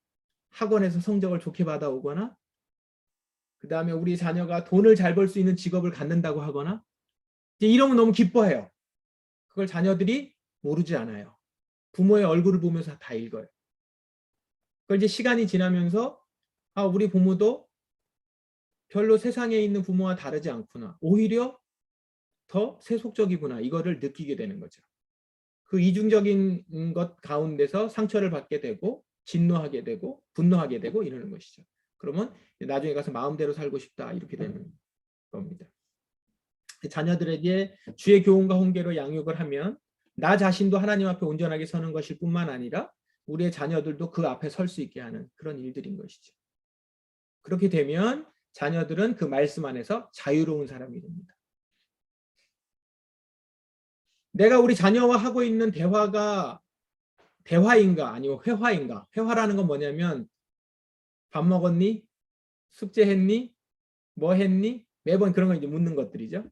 학원에서 성적을 좋게 받아오거나, 그 다음에 우리 자녀가 돈을 잘 벌 수 있는 직업을 갖는다고 하거나, 이제 이러면 너무 기뻐해요. 그걸 자녀들이 모르지 않아요. 부모의 얼굴을 보면서 다 읽어요. 그걸 이제 시간이 지나면서, 우리 부모도 별로 세상에 있는 부모와 다르지 않구나, 오히려 더 세속적이구나, 이거를 느끼게 되는 거죠. 그 이중적인 것 가운데서 상처를 받게 되고, 진노하게 되고, 분노하게 되고, 이러는 것이죠. 그러면 나중에 가서 마음대로 살고 싶다, 이렇게 되는 겁니다. 자녀들에게 주의 교훈과 훈계로 양육을 하면 나 자신도 하나님 앞에 온전하게 서는 것일 뿐만 아니라 우리의 자녀들도 그 앞에 설 수 있게 하는 그런 일들인 것이죠. 그렇게 되면 자녀들은 그 말씀 안에서 자유로운 사람이 됩니다. 내가 우리 자녀와 하고 있는 대화가 대화인가 아니면 회화인가? 회화라는 건 뭐냐면, 밥 먹었니? 숙제했니? 뭐 했니? 매번 그런 거 이제 묻는 것들이죠.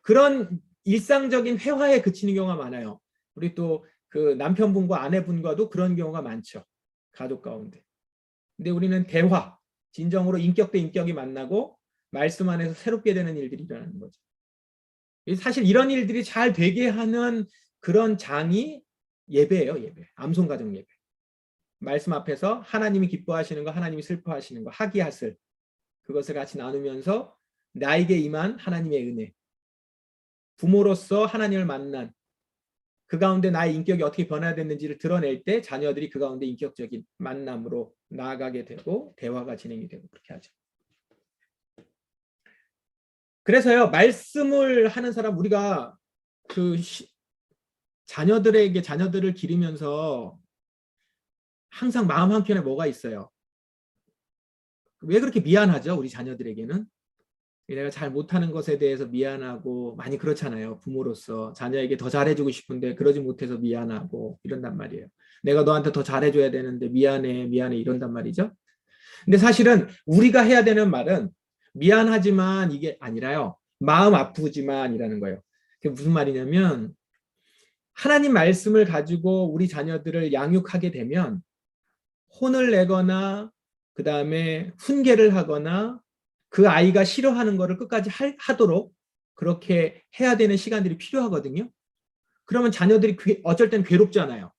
그런 일상적인 회화에 그치는 경우가 많아요. 우리 또 그 남편분과 아내분과도 그런 경우가 많죠. 가족 가운데. 근데 우리는 대화, 진정으로 인격 대 인격이 만나고 말씀 안에서 새롭게 되는 일들이 일어나는 거죠. 사실 이런 일들이 잘 되게 하는 그런 장이 예배예요. 예배. 암송가정 예배. 말씀 앞에서 하나님이 기뻐하시는 거, 하나님이 슬퍼하시는 거, 하기하슬, 그것을 같이 나누면서 나에게 임한 하나님의 은혜, 부모로서 하나님을 만난 그 가운데 나의 인격이 어떻게 변화됐는지를 드러낼 때 자녀들이 그 가운데 인격적인 만남으로 나아가게 되고 대화가 진행이 되고 그렇게 하죠. 그래서요, 말씀을 하는 사람, 우리가 그 자녀들을 기르면서 항상 마음 한켠에 뭐가 있어요? 왜 그렇게 미안하죠? 우리 자녀들에게는 내가 잘 못하는 것에 대해서 미안하고, 많이 그렇잖아요. 부모로서 자녀에게 더 잘해주고 싶은데 그러지 못해서 미안하고 이런단 말이에요. 내가 너한테 더 잘해줘야 되는데 미안해 이런단 말이죠. 근데 사실은 우리가 해야 되는 말은 미안하지만 이게 아니라요. 마음 아프지만이라는 거예요. 그게 무슨 말이냐면 하나님 말씀을 가지고 우리 자녀들을 양육하게 되면 혼을 내거나 그 다음에 훈계를 하거나 그 아이가 싫어하는 거를 끝까지 하도록 그렇게 해야 되는 시간들이 필요하거든요. 그러면 자녀들이 어쩔 땐 괴롭잖아요.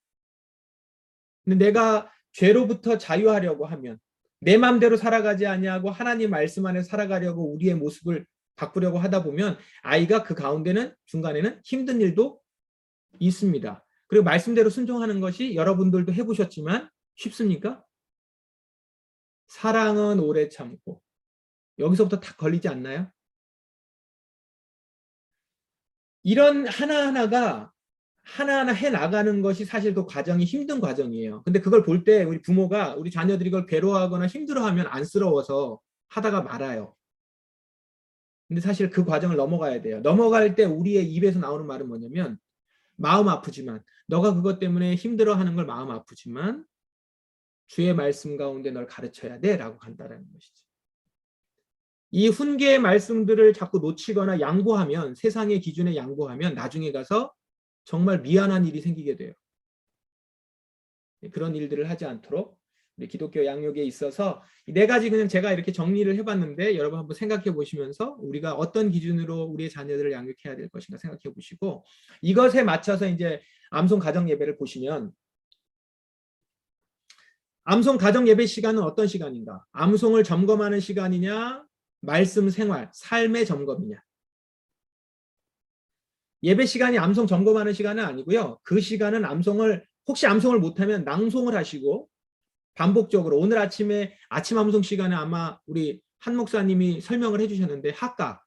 근데 내가 죄로부터 자유하려고 하면 내 마음대로 살아가지 아니하고 하나님 말씀 안에 살아가려고 우리의 모습을 바꾸려고 하다 보면 아이가 그 가운데는 중간에는 힘든 일도 있습니다. 그리고 말씀대로 순종하는 것이 여러분들도 해보셨지만 쉽습니까? 사랑은 오래 참고 여기서부터 다 걸리지 않나요? 이런 하나하나가 하나하나 해나가는 것이 사실 그 과정이 힘든 과정이에요. 근데 그걸 볼 때 우리 부모가 우리 자녀들이 그걸 괴로워하거나 힘들어하면 안쓰러워서 하다가 말아요. 근데 사실 그 과정을 넘어가야 돼요. 넘어갈 때 우리의 입에서 나오는 말은 뭐냐면 마음 아프지만 너가 그것 때문에 힘들어하는 걸 마음 아프지만 주의 말씀 가운데 널 가르쳐야 돼 라고 간다라는 것이죠. 이 훈계의 말씀들을 자꾸 놓치거나 양보하면 세상의 기준에 양보하면 나중에 가서 정말 미안한 일이 생기게 돼요. 그런 일들을 하지 않도록 우리 기독교 양육에 있어서 네 가지 그냥 제가 이렇게 정리를 해봤는데 여러분 한번 생각해 보시면서 우리가 어떤 기준으로 우리의 자녀들을 양육해야 될 것인가 생각해 보시고 이것에 맞춰서 이제 암송 가정 예배를 보시면 암송 가정 예배 시간은 어떤 시간인가? 암송을 점검하는 시간이냐? 말씀 생활, 삶의 점검이냐? 예배 시간이 암송 점검하는 시간은 아니고요. 그 시간은 혹시 암송을 못하면 낭송을 하시고 반복적으로 오늘 아침에 아침 암송 시간에 아마 우리 한 목사님이 설명을 해주셨는데 학각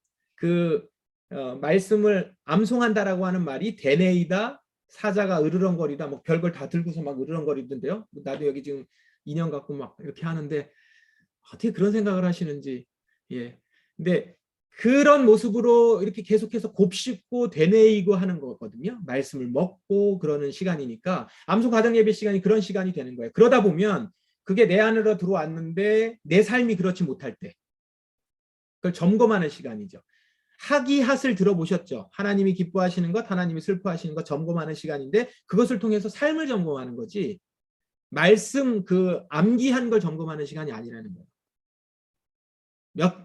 말씀을 암송한다라고 하는 말이 대내이다, 사자가 으르렁거리다, 뭐 별걸 다 들고서 막 으르렁거리던데요. 나도 여기 지금 인형 갖고 막 이렇게 하는데 어떻게 그런 생각을 하시는지. 예. 근데 그런 모습으로 이렇게 계속해서 곱씹고 되뇌이고 하는 거거든요. 말씀을 먹고 그러는 시간이니까 암송 가정 예배 시간이 그런 시간이 되는 거예요. 그러다 보면 그게 내 안으로 들어왔는데 내 삶이 그렇지 못할 때 그걸 점검하는 시간이죠. 하기핫을 들어보셨죠? 하나님이 기뻐하시는 것, 하나님이 슬퍼하시는 것 점검하는 시간인데 그것을 통해서 삶을 점검하는 거지 말씀 암기한 걸 점검하는 시간이 아니라는 거예요.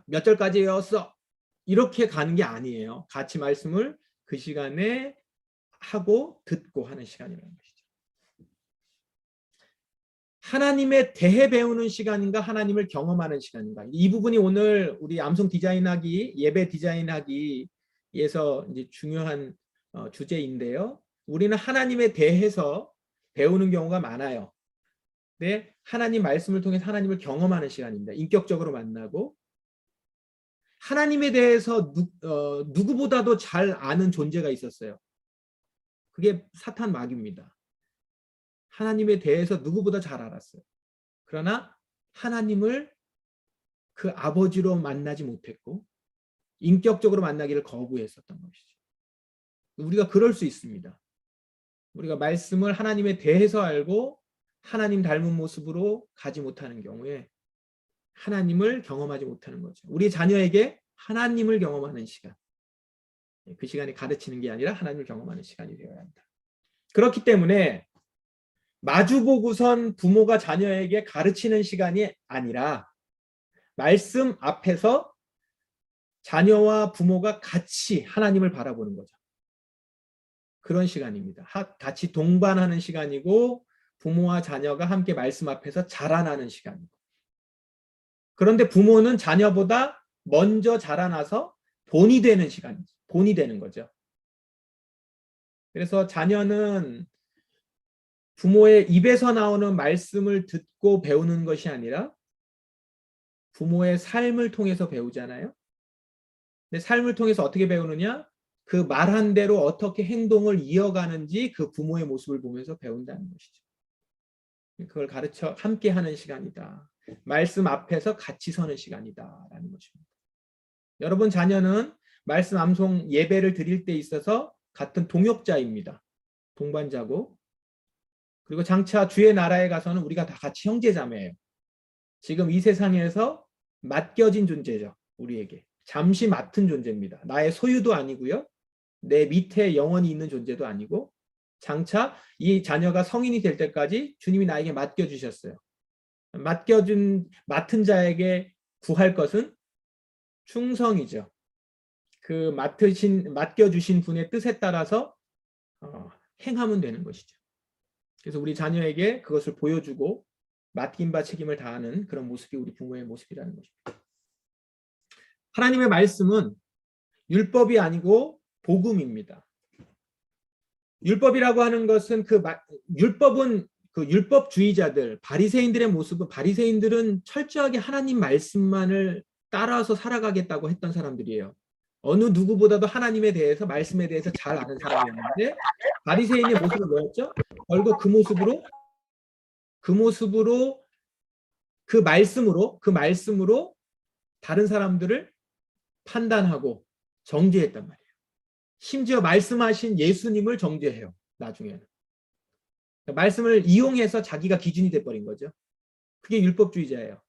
몇 절까지 외웠어? 이렇게 가는 게 아니에요. 같이 말씀을 그 시간에 하고 듣고 하는 시간이라는 것이죠. 하나님에 대해 배우는 시간인가 하나님을 경험하는 시간인가 이 부분이 오늘 우리 암송 디자인하기 예배 디자인하기에서 이제 중요한 주제인데요. 우리는 하나님에 대해서 배우는 경우가 많아요. 근데 하나님 말씀을 통해서 하나님을 경험하는 시간입니다. 인격적으로 만나고 하나님에 대해서 누구보다도 잘 아는 존재가 있었어요. 그게 사탄 마귀입니다. 하나님에 대해서 누구보다 잘 알았어요. 그러나 하나님을 그 아버지로 만나지 못했고 인격적으로 만나기를 거부했었던 것이죠. 우리가 그럴 수 있습니다. 우리가 말씀을 하나님에 대해서 알고 하나님 닮은 모습으로 가지 못하는 경우에 하나님을 경험하지 못하는 거죠. 우리 자녀에게 하나님을 경험하는 시간. 그 시간이 가르치는 게 아니라 하나님을 경험하는 시간이 되어야 한다. 그렇기 때문에 마주보고선 부모가 자녀에게 가르치는 시간이 아니라 말씀 앞에서 자녀와 부모가 같이 하나님을 바라보는 거죠. 그런 시간입니다. 같이 동반하는 시간이고 부모와 자녀가 함께 말씀 앞에서 자라나는 시간이고 그런데 부모는 자녀보다 먼저 자라나서 본이 되는 시간이죠. 본이 되는 거죠. 그래서 자녀는 부모의 입에서 나오는 말씀을 듣고 배우는 것이 아니라 부모의 삶을 통해서 배우잖아요. 근데 삶을 통해서 어떻게 배우느냐? 그 말한 대로 어떻게 행동을 이어가는지 그 부모의 모습을 보면서 배운다는 것이죠. 그걸 가르쳐 함께 하는 시간이다. 말씀 앞에서 같이 서는 시간이다라는 것입니다. 여러분 자녀는 말씀 암송 예배를 드릴 때 있어서 같은 동역자입니다. 동반자고 그리고 장차 주의 나라에 가서는 우리가 다 같이 형제자매예요. 지금 이 세상에서 맡겨진 존재죠. 우리에게. 잠시 맡은 존재입니다. 나의 소유도 아니고요. 내 밑에 영원히 있는 존재도 아니고 장차 이 자녀가 성인이 될 때까지 주님이 나에게 맡겨주셨어요. 맡은 자에게 구할 것은 충성이죠. 그 맡겨주신 분의 뜻에 따라서 행하면 되는 것이죠. 그래서 우리 자녀에게 그것을 보여주고 맡긴 바 책임을 다하는 그런 모습이 우리 부모의 모습이라는 것입니다. 하나님의 말씀은 율법이 아니고 복음입니다. 율법이라고 하는 것은 율법은 그 율법주의자들, 바리새인들의 모습은 바리새인들은 철저하게 하나님 말씀만을 따라서 살아가겠다고 했던 사람들이에요. 어느 누구보다도 하나님에 대해서 말씀에 대해서 잘 아는 사람이었는데 바리새인의 모습은 뭐였죠? 결국 그 모습으로 그 말씀으로 다른 사람들을 판단하고 정죄했단 말이에요. 심지어 말씀하신 예수님을 정죄해요. 나중에는. 말씀을 이용해서 자기가 기준이 돼버린 거죠. 그게 율법주의자예요.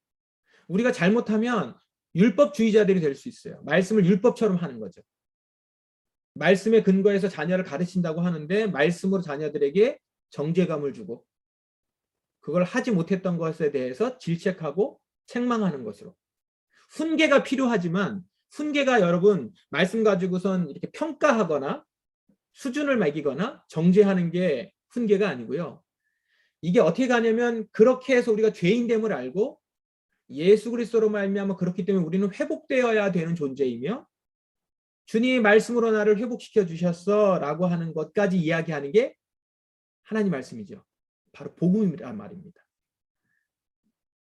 우리가 잘못하면 율법주의자들이 될 수 있어요. 말씀을 율법처럼 하는 거죠. 말씀에 근거해서 자녀를 가르친다고 하는데 말씀으로 자녀들에게 정죄감을 주고 그걸 하지 못했던 것에 대해서 질책하고 책망하는 것으로. 훈계가 필요하지만 훈계가 여러분 말씀 가지고선 이렇게 평가하거나 수준을 매기거나 정죄하는 게 훈계가 아니고요. 이게 어떻게 가냐면 그렇게 해서 우리가 죄인됨을 알고 예수 그리스도로 말미암아 그렇기 때문에 우리는 회복되어야 되는 존재이며 주님이 말씀으로 나를 회복시켜 주셨어 라고 하는 것까지 이야기하는 게 하나님 말씀이죠. 바로 복음이란 말입니다.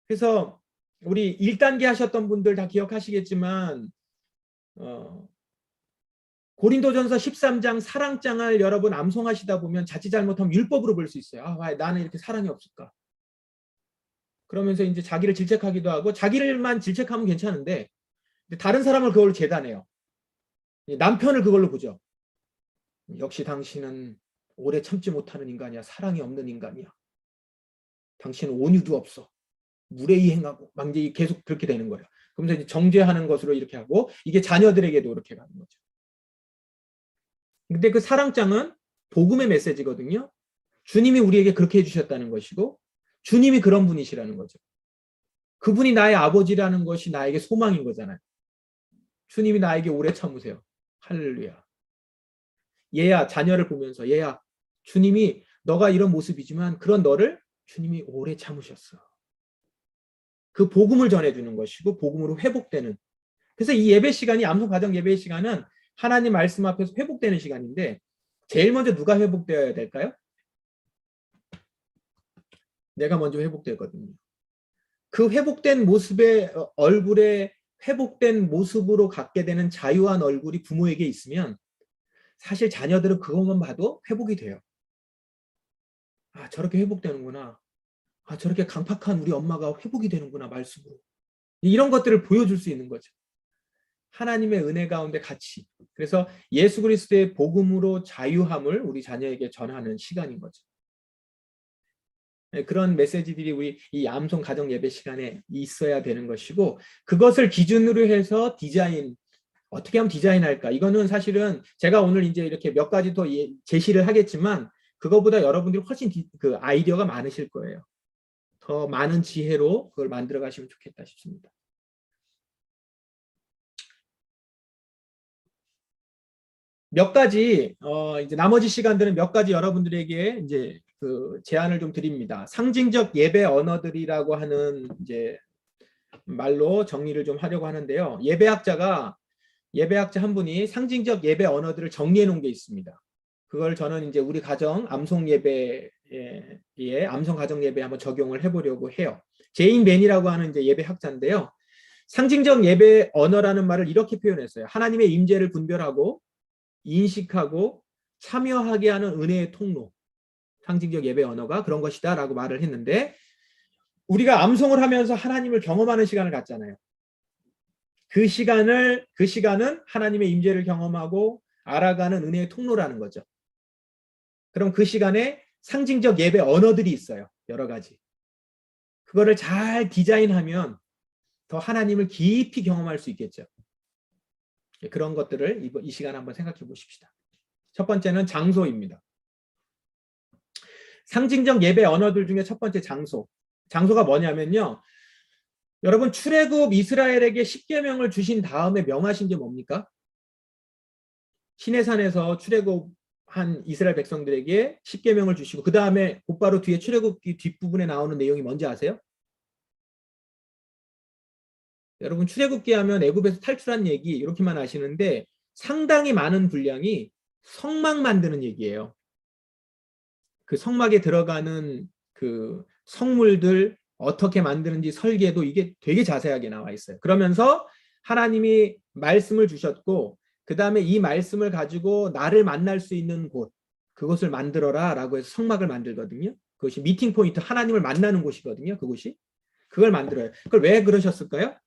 그래서 우리 1단계 하셨던 분들 다 기억하시겠지만 고린도전서 13장 사랑장을 여러분 암송하시다 보면 자칫 잘못하면 율법으로 볼 수 있어요. 아, 왜 나는 이렇게 사랑이 없을까? 그러면서 이제 자기를 질책하기도 하고 자기를만 질책하면 괜찮은데 다른 사람을 그걸로 재단해요. 남편을 그걸로 보죠. 역시 당신은 오래 참지 못하는 인간이야. 사랑이 없는 인간이야. 당신은 온유도 없어. 무례히 행하고 막 이제 계속 그렇게 되는 거예요. 그러면서 이제 정죄하는 것으로 이렇게 하고 이게 자녀들에게도 그렇게 가는 거죠. 근데 그 사랑장은 복음의 메시지거든요. 주님이 우리에게 그렇게 해주셨다는 것이고 주님이 그런 분이시라는 거죠. 그분이 나의 아버지라는 것이 나에게 소망인 거잖아요. 주님이 나에게 오래 참으세요. 할렐루야. 얘야, 자녀를 보면서 얘야, 주님이 너가 이런 모습이지만 그런 너를 주님이 오래 참으셨어. 그 복음을 전해주는 것이고 복음으로 회복되는. 그래서 이 예배 시간이 암송 가정 예배 시간은 하나님 말씀 앞에서 회복되는 시간인데 제일 먼저 누가 회복되어야 될까요? 내가 먼저 회복되거든요. 그 회복된 모습의 얼굴에 회복된 모습으로 갖게 되는 자유한 얼굴이 부모에게 있으면 사실 자녀들은 그것만 봐도 회복이 돼요. 아, 저렇게 회복되는구나. 아, 저렇게 강팍한 우리 엄마가 회복이 되는구나, 말씀으로. 이런 것들을 보여줄 수 있는 거죠. 하나님의 은혜 가운데 같이. 그래서 예수 그리스도의 복음으로 자유함을 우리 자녀에게 전하는 시간인 거죠. 그런 메시지들이 우리 이 암송 가정 예배 시간에 있어야 되는 것이고 그것을 기준으로 해서 어떻게 하면 디자인할까? 이거는 사실은 제가 오늘 이제 이렇게 몇 가지 더 제시를 하겠지만 그거보다 여러분들이 훨씬 그 아이디어가 많으실 거예요. 더 많은 지혜로 그걸 만들어 가시면 좋겠다 싶습니다. 몇 가지 이제 나머지 시간들은 몇 가지 여러분들에게 이제 그 제안을 좀 드립니다. 상징적 예배 언어들이라고 하는 이제 말로 정리를 좀 하려고 하는데요. 예배학자 한 분이 상징적 예배 언어들을 정리해 놓은 게 있습니다. 그걸 저는 이제 우리 가정 암송 예배에 암송 가정 예배에 한번 적용을 해보려고 해요. 제인 맨이라고 하는 이제 예배학자인데요. 상징적 예배 언어라는 말을 이렇게 표현했어요. 하나님의 임재를 분별하고 인식하고 참여하게 하는 은혜의 통로. 상징적 예배 언어가 그런 것이다 라고 말을 했는데 우리가 암송을 하면서 하나님을 경험하는 시간을 갖잖아요. 그 시간은 하나님의 임재를 경험하고 알아가는 은혜의 통로라는 거죠. 그럼 그 시간에 상징적 예배 언어들이 있어요. 여러 가지. 그거를 잘 디자인하면 더 하나님을 깊이 경험할 수 있겠죠. 그런 것들을 이 시간에 한번 생각해 보십시다. 첫 번째는 장소입니다. 상징적 예배 언어들 중에 첫 번째 장소. 장소가 뭐냐면요. 여러분 출애굽 이스라엘에게 10계명을 주신 다음에 명하신 게 뭡니까? 시내산에서 출애굽한 이스라엘 백성들에게 10계명을 주시고 그 다음에 곧바로 뒤에 출애굽기 뒷부분에 나오는 내용이 뭔지 아세요? 여러분 출애굽기 하면 애굽에서 탈출한 얘기 이렇게만 아시는데 상당히 많은 분량이 성막 만드는 얘기예요. 그 성막에 들어가는 그 성물들 어떻게 만드는지 설계도 이게 되게 자세하게 나와 있어요. 그러면서 하나님이 말씀을 주셨고 그 다음에 이 말씀을 가지고 나를 만날 수 있는 곳 그곳을 만들어라 라고 해서 성막을 만들거든요. 그것이 미팅 포인트 하나님을 만나는 곳이거든요. 그곳이. 그걸 만들어요. 그걸 왜 그러셨을까요?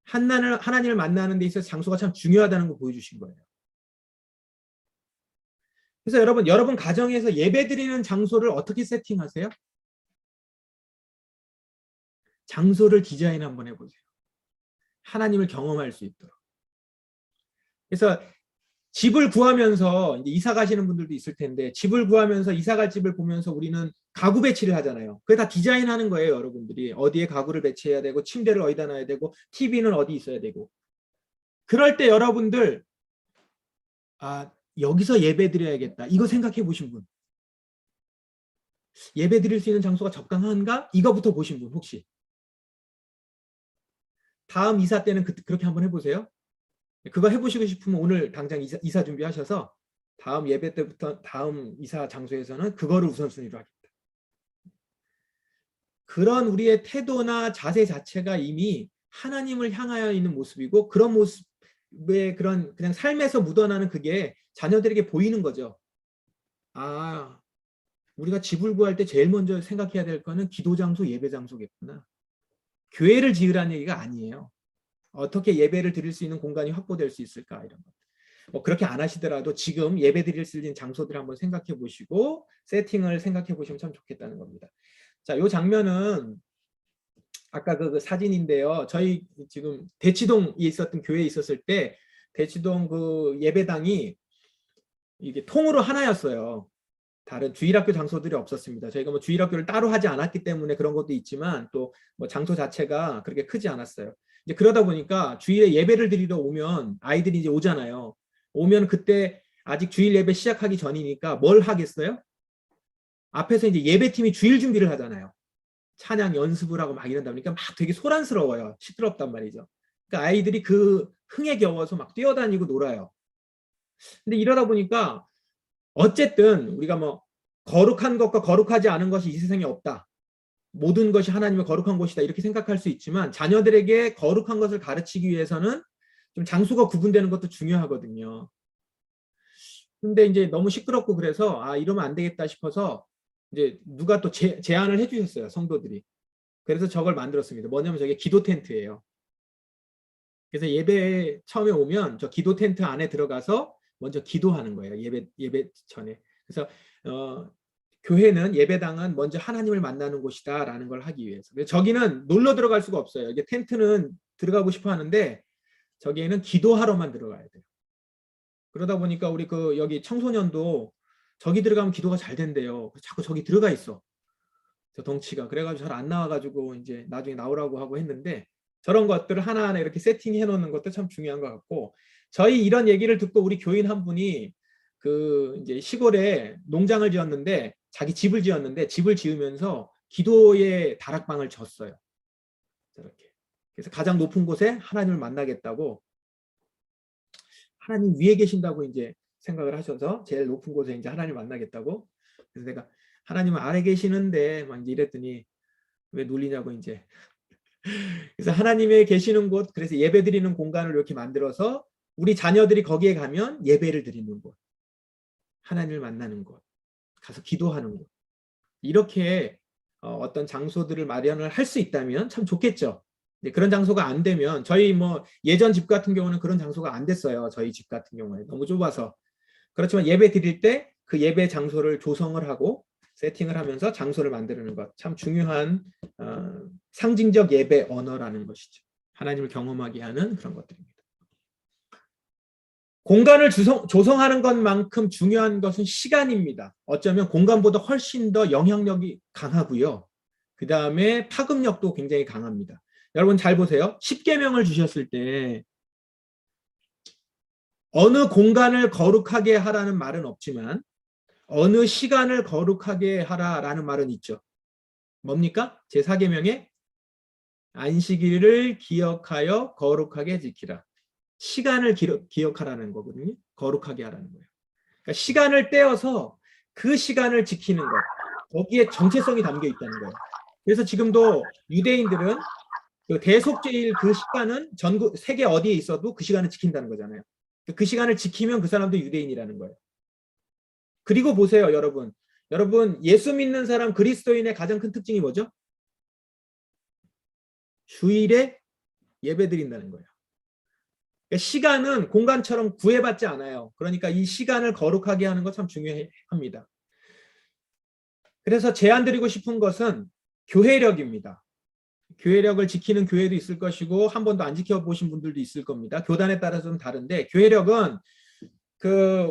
하나님을 만나는 데 있어서 장소가 참 중요하다는 걸 보여주신 거예요. 그래서 여러분 가정에서 예배드리는 장소를 어떻게 세팅하세요? 장소를 디자인 한번 해보세요. 하나님을 경험할 수 있도록. 그래서 집을 구하면서 이제 이사 가시는 분들도 있을 텐데 집을 구하면서 이사 갈 집을 보면서 우리는 가구 배치를 하잖아요. 그게 다 디자인하는 거예요. 여러분들이 어디에 가구를 배치해야 되고 침대를 어디다 놔야 되고 TV는 어디 있어야 되고 그럴 때 여러분들 여기서 예배 드려야겠다. 이거 생각해 보신 분. 예배 드릴 수 있는 장소가 적당한가? 이거부터 보신 분 혹시. 다음 이사 때는 그렇게 한번 해보세요. 그거 해보시고 싶으면 오늘 당장 이사 준비하셔서 다음 예배 때부터 다음 이사 장소에서는 그거를 우선순위로 하겠다. 그런 우리의 태도나 자세 자체가 이미 하나님을 향하여 있는 모습이고 그런 모습의 그런 그냥 삶에서 묻어나는 그게 자녀들에게 보이는 거죠. 우리가 집을 구할 때 제일 먼저 생각해야 될 거는 기도 장소, 예배 장소겠구나. 교회를 지으라는 얘기가 아니에요. 어떻게 예배를 드릴 수 있는 공간이 확보될 수 있을까 이런 것. 그렇게 안 하시더라도 지금 예배 드릴 수 있는 장소들 한번 생각해 보시고 세팅을 생각해 보시면 참 좋겠다는 겁니다. 자, 이 장면은 아까 그 사진인데요. 저희 지금 대치동에 있었던 교회에 있었을 때 대치동 그 예배당이 이게 통으로 하나였어요. 다른 주일학교 장소들이 없었습니다. 저희가 뭐 주일학교를 따로 하지 않았기 때문에 그런 것도 있지만 또 뭐 장소 자체가 그렇게 크지 않았어요. 이제 그러다 보니까 주일에 예배를 드리러 오면 아이들이 이제 오잖아요. 오면 그때 아직 주일 예배 시작하기 전이니까 뭘 하겠어요? 앞에서 이제 예배팀이 주일 준비를 하잖아요. 찬양 연습을 하고 막 이런다 보니까 막 되게 소란스러워요. 시끄럽단 말이죠. 그러니까 아이들이 그 흥에 겨워서 막 뛰어다니고 놀아요. 근데 이러다 보니까 어쨌든 우리가 뭐 거룩한 것과 거룩하지 않은 것이 이 세상에 없다. 모든 것이 하나님의 거룩한 곳이다. 이렇게 생각할 수 있지만 자녀들에게 거룩한 것을 가르치기 위해서는 좀 장소가 구분되는 것도 중요하거든요. 근데 이제 너무 시끄럽고 그래서 이러면 안 되겠다 싶어서 이제 누가 또 제안을 해주셨어요. 성도들이. 그래서 저걸 만들었습니다. 뭐냐면 저게 기도 텐트예요. 그래서 예배 처음에 오면 저 기도 텐트 안에 들어가서 먼저 기도하는 거예요. 예배 전에. 그래서 교회는 예배당은 먼저 하나님을 만나는 곳이다라는 걸 하기 위해서. 저기는 놀러 들어갈 수가 없어요. 이게 텐트는 들어가고 싶어 하는데 저기에는 기도하러만 들어가야 돼요. 그러다 보니까 우리 여기 청소년도 저기 들어가면 기도가 잘 된대요. 자꾸 저기 들어가 있어. 저 덩치가. 그래가지고 잘 안 나와가지고 이제 나중에 나오라고 하고 했는데 저런 것들을 하나하나 이렇게 세팅해 놓는 것도 참 중요한 것 같고 저희 이런 얘기를 듣고 우리 교인 한 분이 이제 시골에 농장을 지었는데 자기 집을 지었는데 집을 지으면서 기도의 다락방을 졌어요. 저렇게. 그래서 가장 높은 곳에 하나님을 만나겠다고 하나님 위에 계신다고 이제 생각을 하셔서 제일 높은 곳에 이제 하나님을 만나겠다고. 그래서 내가 하나님은 아래 계시는데 막 이제 이랬더니 왜 놀리냐고 이제. 그래서 하나님의 계시는 곳, 그래서 예배 드리는 공간을 이렇게 만들어서 우리 자녀들이 거기에 가면 예배를 드리는 곳, 하나님을 만나는 곳, 가서 기도하는 곳. 이렇게 어떤 장소들을 마련을 할 수 있다면 참 좋겠죠. 그런 장소가 안 되면 저희 뭐 예전 집 같은 경우는 그런 장소가 안 됐어요. 저희 집 같은 경우에 너무 좁아서. 그렇지만 예배 드릴 때 그 예배 장소를 조성을 하고 세팅을 하면서 장소를 만드는 것 참 중요한 상징적 예배 언어라는 것이죠. 하나님을 경험하게 하는 그런 것들입니다. 공간을 조성하는 것만큼 중요한 것은 시간입니다. 어쩌면 공간보다 훨씬 더 영향력이 강하고요. 그 다음에 파급력도 굉장히 강합니다. 여러분 잘 보세요. 10계명을 주셨을 때 어느 공간을 거룩하게 하라는 말은 없지만 어느 시간을 거룩하게 하라라는 말은 있죠. 뭡니까? 제4계명에 안식일을 기억하여 거룩하게 지키라. 시간을 기억하라는 거거든요. 거룩하게 하라는 거예요. 그러니까 시간을 떼어서 그 시간을 지키는 것. 거기에 정체성이 담겨 있다는 거예요. 그래서 지금도 유대인들은 그 대속죄일 그 시간은 전국 세계 어디에 있어도 그 시간을 지킨다는 거잖아요. 그 시간을 지키면 그 사람도 유대인이라는 거예요. 그리고 보세요, 여러분. 여러분, 예수 믿는 사람 그리스도인의 가장 큰 특징이 뭐죠? 주일에 예배 드린다는 거예요. 그러니까 시간은 공간처럼 구애받지 않아요. 그러니까 이 시간을 거룩하게 하는 것 참 중요합니다. 그래서 제안 드리고 싶은 것은 교회력입니다. 교회력을 지키는 교회도 있을 것이고 한 번도 안 지켜보신 분들도 있을 겁니다. 교단에 따라서 좀 다른데 교회력은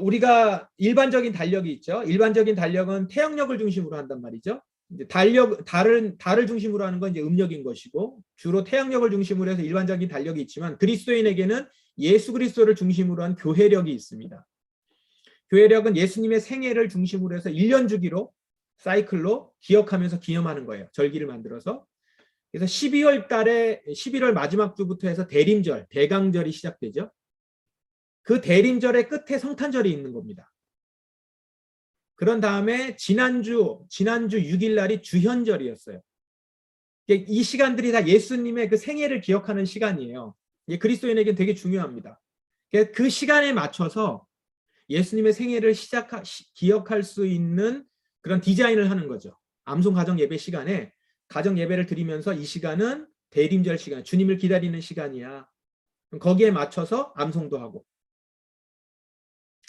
우리가 일반적인 달력이 있죠. 일반적인 달력은 태양력을 중심으로 한단 말이죠. 이제 달을 중심으로 하는 건 이제 음력인 것이고 주로 태양력을 중심으로 해서 일반적인 달력이 있지만 그리스도인에게는 예수 그리스도를 중심으로 한 교회력이 있습니다. 교회력은 예수님의 생애를 중심으로 해서 1년 주기로 사이클로 기억하면서 기념하는 거예요. 절기를 만들어서. 그래서 12월 달에 11월 마지막 주부터 해서 대림절, 대강절이 시작되죠. 그 대림절의 끝에 성탄절이 있는 겁니다. 그런 다음에 지난주 6일 날이 주현절이었어요. 이 시간들이 다 예수님의 그 생애를 기억하는 시간이에요. 그리스도인에게는 되게 중요합니다. 그 시간에 맞춰서 예수님의 생애를 기억할 수 있는 그런 디자인을 하는 거죠. 암송 가정 예배 시간에 가정 예배를 드리면서 이 시간은 대림절 시간, 주님을 기다리는 시간이야. 거기에 맞춰서 암송도 하고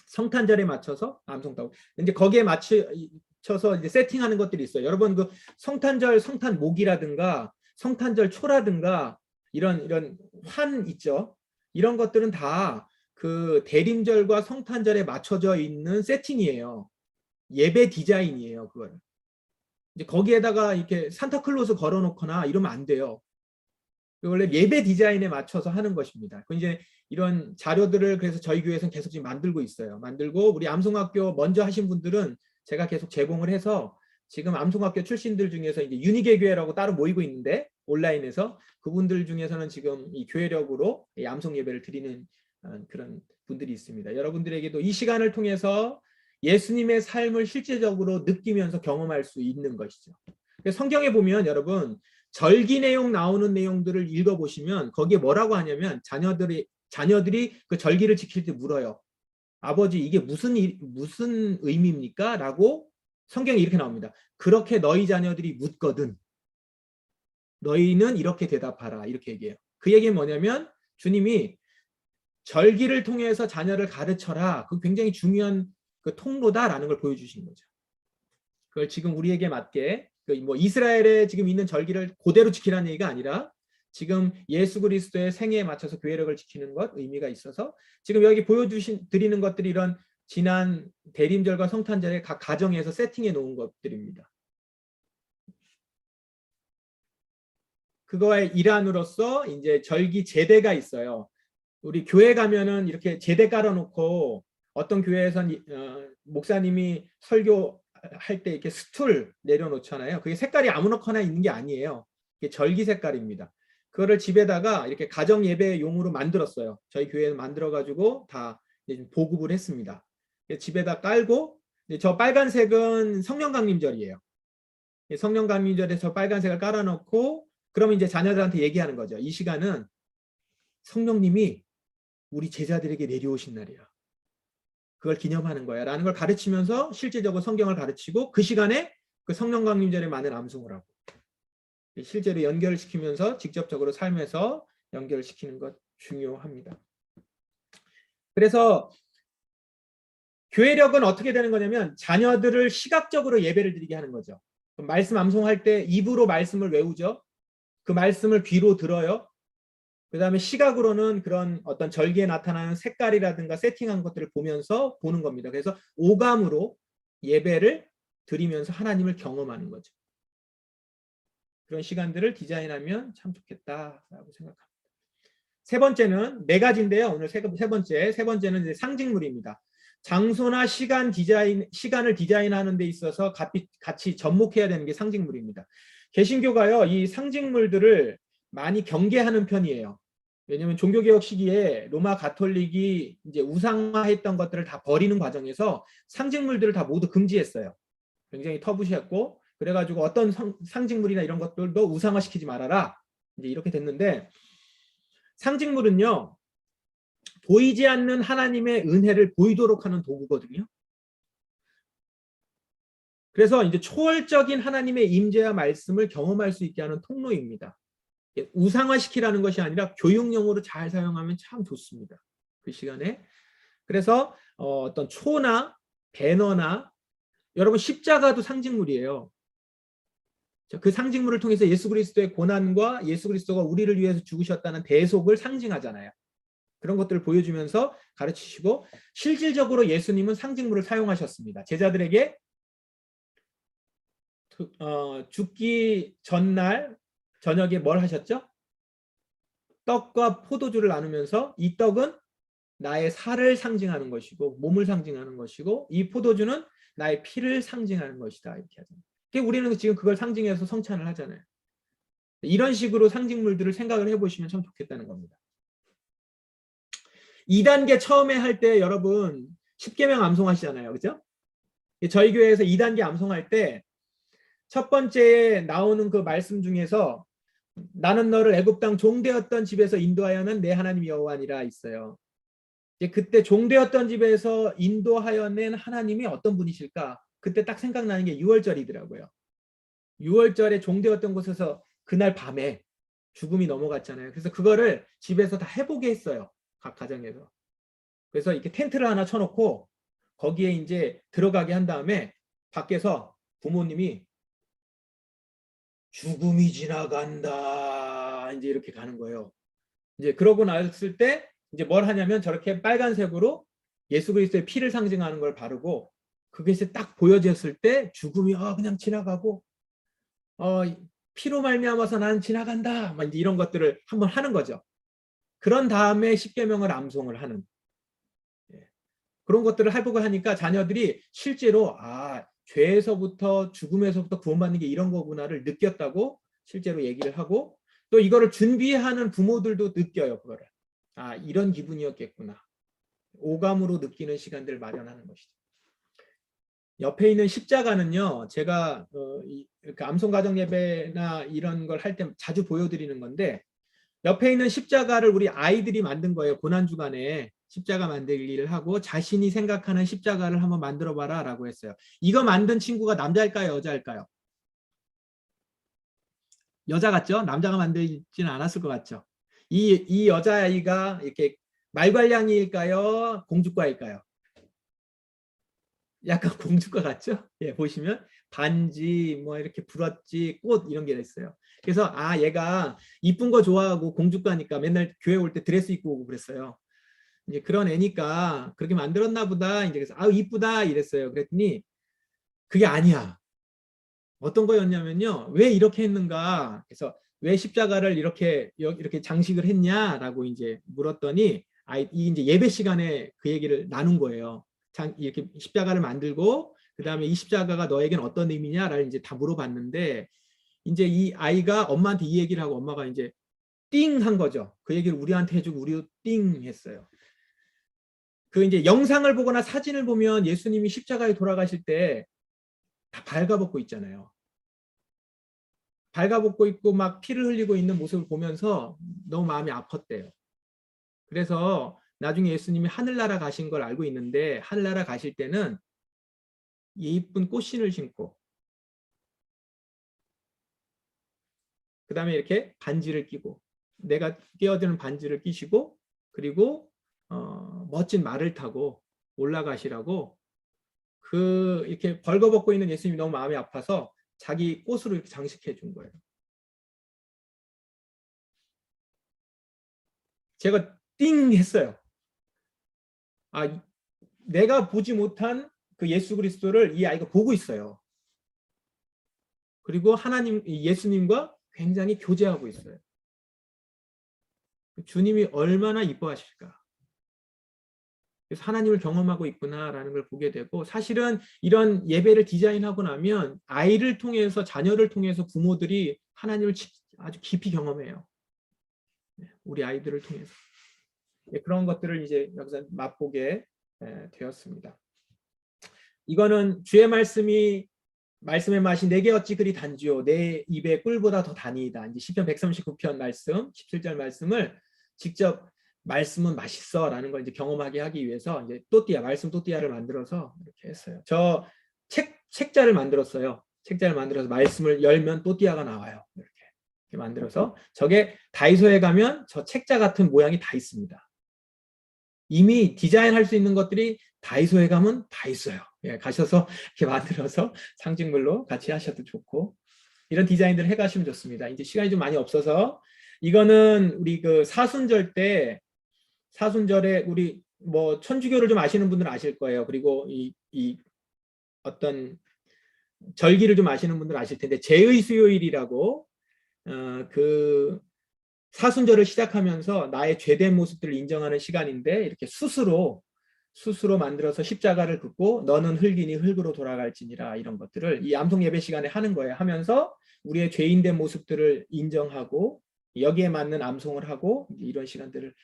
성탄절에 맞춰서 암송도 하고 이제 거기에 맞춰서 이제 세팅하는 것들이 있어요. 여러분 그 성탄절 성탄목이라든가 성탄절 초라든가 이런 환 있죠. 이런 것들은 다 그 대림절과 성탄절에 맞춰져 있는 세팅이에요. 예배 디자인이에요. 그거는. 이제 거기에다가 이렇게 산타클로스 걸어놓거나 이러면 안 돼요. 원래 예배 디자인에 맞춰서 하는 것입니다. 그 이제 이런 자료들을 그래서 저희 교회에서는 계속 지금 만들고 있어요. 만들고 우리 암송학교 먼저 하신 분들은 제가 계속 제공을 해서 지금 암송학교 출신들 중에서 이제 유니게 교회라고 따로 모이고 있는데 온라인에서 그분들 중에서는 지금 이 교회력으로 이 암송 예배를 드리는 그런 분들이 있습니다. 여러분들에게도 이 시간을 통해서 예수님의 삶을 실제적으로 느끼면서 경험할 수 있는 것이죠. 성경에 보면 여러분 절기 내용 나오는 내용들을 읽어보시면 거기에 뭐라고 하냐면 자녀들이 그 절기를 지킬 때 물어요. 아버지 이게 무슨 의미입니까? 라고 성경에 이렇게 나옵니다. 그렇게 너희 자녀들이 묻거든 너희는 이렇게 대답하라 이렇게 얘기해요. 그 얘기는 뭐냐면 주님이 절기를 통해서 자녀를 가르쳐라. 그 굉장히 중요한 그 통로다라는 걸 보여주신 거죠. 그걸 지금 우리에게 맞게 뭐 이스라엘에 지금 있는 절기를 그대로 지키라는 얘기가 아니라 지금 예수 그리스도의 생애에 맞춰서 교회력을 지키는 것 의미가 있어서 지금 여기 드리는 것들이 이런 지난 대림절과 성탄절에 각 가정에서 세팅해 놓은 것들입니다. 그거의 일환으로서 이제 절기 제대가 있어요. 우리 교회 가면은 이렇게 제대 깔아놓고 어떤 교회에선 목사님이 설교할 때 이렇게 스툴 내려놓잖아요. 그게 색깔이 아무렇거나 있는 게 아니에요. 이게 절기 색깔입니다. 그거를 집에다가 이렇게 가정 예배용으로 만들었어요. 저희 교회는 만들어가지고 다 보급을 했습니다. 집에다 깔고 저 빨간색은 성령 강림절이에요. 성령 강림절에 저 빨간색을 깔아놓고 그러면 이제 자녀들한테 얘기하는 거죠. 이 시간은 성령님이 우리 제자들에게 내려오신 날이야. 그걸 기념하는 거야 라는 걸 가르치면서 실제적으로 성경을 가르치고 그 시간에 그 성령 강림절에 많은 암송을 하고 실제로 연결을 시키면서 직접적으로 삶에서 연결을 시키는 것 중요합니다. 그래서 교회력은 어떻게 되는 거냐면 자녀들을 시각적으로 예배를 드리게 하는 거죠. 말씀 암송할 때 입으로 말씀을 외우죠. 그 말씀을 귀로 들어요. 그 다음에 시각으로는 그런 어떤 절기에 나타나는 색깔이라든가 세팅한 것들을 보면서 보는 겁니다. 그래서 오감으로 예배를 드리면서 하나님을 경험하는 거죠. 그런 시간들을 디자인하면 참 좋겠다라고 생각합니다. 세 번째는 네 가지인데요. 오늘 세 번째는 이제 상징물입니다. 장소나 시간을 디자인하는 데 있어서 같이 접목해야 되는 게 상징물입니다. 개신교가요, 이 상징물들을 많이 경계하는 편이에요. 왜냐하면 종교개혁 시기에 로마 가톨릭이 이제 우상화했던 것들을 다 버리는 과정에서 상징물들을 다 모두 금지했어요. 굉장히 터부시했고, 그래가지고 어떤 상징물이나 이런 것들도 우상화시키지 말아라. 이제 이렇게 됐는데, 상징물은요, 보이지 않는 하나님의 은혜를 보이도록 하는 도구거든요. 그래서 이제 초월적인 하나님의 임재와 말씀을 경험할 수 있게 하는 통로입니다. 우상화시키라는 것이 아니라 교육용으로 잘 사용하면 참 좋습니다. 그 시간에. 그래서 어떤 초나 배너나 여러분 십자가도 상징물이에요. 그 상징물을 통해서 예수 그리스도의 고난과 예수 그리스도가 우리를 위해서 죽으셨다는 대속을 상징하잖아요. 그런 것들을 보여주면서 가르치시고 실질적으로 예수님은 상징물을 사용하셨습니다. 제자들에게 죽기 전날 저녁에 뭘 하셨죠? 떡과 포도주를 나누면서 이 떡은 나의 살을 상징하는 것이고 몸을 상징하는 것이고 이 포도주는 나의 피를 상징하는 것이다. 이렇게 하잖아요. 우리는 지금 그걸 상징해서 성찬을 하잖아요. 이런 식으로 상징물들을 생각을 해보시면 참 좋겠다는 겁니다. 2단계 처음에 할 때 여러분 10계명 암송하시잖아요. 그죠? 저희 교회에서 2단계 암송할 때 첫 번째에 나오는 그 말씀 중에서 나는 너를 애굽 땅 종되었던 집에서 인도하여는 내 하나님 여호와니라 있어요. 이제 그때 종되었던 집에서 인도하여 낸 하나님이 어떤 분이실까? 그때 딱 생각나는 게 6월절이더라고요. 6월절에 종되었던 곳에서 그날 밤에 죽음이 넘어갔잖아요. 그래서 그거를 집에서 다 해보게 했어요. 각 가정에서. 그래서 이렇게 텐트를 하나 쳐놓고 거기에 이제 들어가게 한 다음에 밖에서 부모님이 죽음이 지나간다 이제 이렇게 가는 거예요. 이제 그러고 났을 때 이제 뭘 하냐면 저렇게 빨간색으로 예수 그리스도의 피를 상징하는 걸 바르고 그것이 딱 보여졌을 때 죽음이 그냥 지나가고 피로 말미암아서 나는 지나간다 막 이제 이런 것들을 한번 하는 거죠. 그런 다음에 십계명을 암송을 하는 그런 것들을 해보고 하니까 자녀들이 실제로 죄에서부터 죽음에서부터 구원받는 게 이런 거구나를 느꼈다고 실제로 얘기를 하고 또 이거를 준비하는 부모들도 느껴요. 그거를 이런 기분이었겠구나. 오감으로 느끼는 시간들을 마련하는 것이죠. 옆에 있는 십자가는요. 제가 이렇게 암송가정 예배나 이런 걸 할 때 자주 보여드리는 건데 옆에 있는 십자가를 우리 아이들이 만든 거예요. 고난주간에 십자가 만들기를 하고 자신이 생각하는 십자가를 한번 만들어봐라 라고 했어요. 이거 만든 친구가 남자일까요? 여자일까요? 여자 같죠? 남자가 만들지는 않았을 것 같죠? 이 여자아이가 이렇게 말괄량이일까요? 공주과일까요? 약간 공주과 같죠? 예, 보시면 반지, 뭐 이렇게 브러치, 꽃 이런 게 있어요. 그래서 얘가 이쁜 거 좋아하고 공주과니까 맨날 교회 올 때 드레스 입고 오고 그랬어요. 이제 그런 애니까 그렇게 만들었나 보다. 이제 그래서 이쁘다 이랬어요. 그랬더니 그게 아니야. 어떤 거였냐면요. 왜 이렇게 했는가? 그래서 왜 십자가를 이렇게 장식을 했냐라고 이제 물었더니 이 이제 예배 시간에 그 얘기를 나눈 거예요. 이렇게 십자가를 만들고 그 다음에 이 십자가가 너에겐 어떤 의미냐를 이제 다 물어봤는데 이제 이 아이가 엄마한테 이 얘기를 하고 엄마가 이제 띵 한 거죠. 그 얘기를 우리한테 해주고 우리도 띵 했어요. 그 이제 영상을 보거나 사진을 보면 예수님이 십자가에 돌아가실 때 다 발가벗고 있잖아요. 발가벗고 있고 막 피를 흘리고 있는 모습을 보면서 너무 마음이 아팠대요. 그래서 나중에 예수님이 하늘나라 가신 걸 알고 있는데 하늘나라 가실 때는 예쁜 꽃신을 신고 그 다음에 이렇게 반지를 끼고 내가 끼어드는 반지를 끼시고 그리고 멋진 말을 타고 올라가시라고 이렇게 벌거벗고 있는 예수님이 너무 마음이 아파서 자기 꽃으로 이렇게 장식해 준 거예요. 제가 띵 했어요. 아, 내가 보지 못한 그 예수 그리스도를 이 아이가 보고 있어요. 그리고 예수님과 굉장히 교제하고 있어요. 주님이 얼마나 이뻐하실까. 그래서 하나님을 경험하고 있구나라는 걸 보게 되고, 사실은 이런 예배를 디자인하고 나면 아이를 통해서, 자녀를 통해서 부모들이 하나님을 아주 깊이 경험해요. 우리 아이들을 통해서. 그런 것들을 이제 여기서 맛보게 되었습니다. 이거는 주의 말씀의 맛이 내게 어찌 그리 단지요 내 입에 꿀보다 더 단이다. 이제 시편 139편 말씀 17절 말씀을 직접 말씀은 맛있어라는 걸 이제 경험하게 하기 위해서 이제 말씀 또띠아를 만들어서 이렇게 했어요. 저 책자를 만들었어요. 책자를 만들어서 말씀을 열면 또띠아가 나와요. 이렇게 만들어서 저게 다이소에 가면 저 책자 같은 모양이 다 있습니다. 이미 디자인할 수 있는 것들이 다이소에 가면 다 있어요. 가셔서 이렇게 만들어서 상징물로 같이 하셔도 좋고, 이런 디자인들을 해가시면 좋습니다. 이제 시간이 좀 많이 없어서, 이거는 우리 그 사순절에 우리 뭐 천주교를 좀 아시는 분들은 아실 거예요. 그리고 이 어떤 절기를 좀 아시는 분들은 아실 텐데, 제의 수요일이라고 그 사순절을 시작하면서 나의 죄된 모습들을 인정하는 시간인데, 이렇게 숯으로 만들어서 십자가를 긋고 너는 흙이니 흙으로 돌아갈지니라, 이런 것들을 이 암송 예배 시간에 하는 거예요. 하면서 우리의 죄인된 모습들을 인정하고 여기에 맞는 암송을 하고, 이런 시간들을,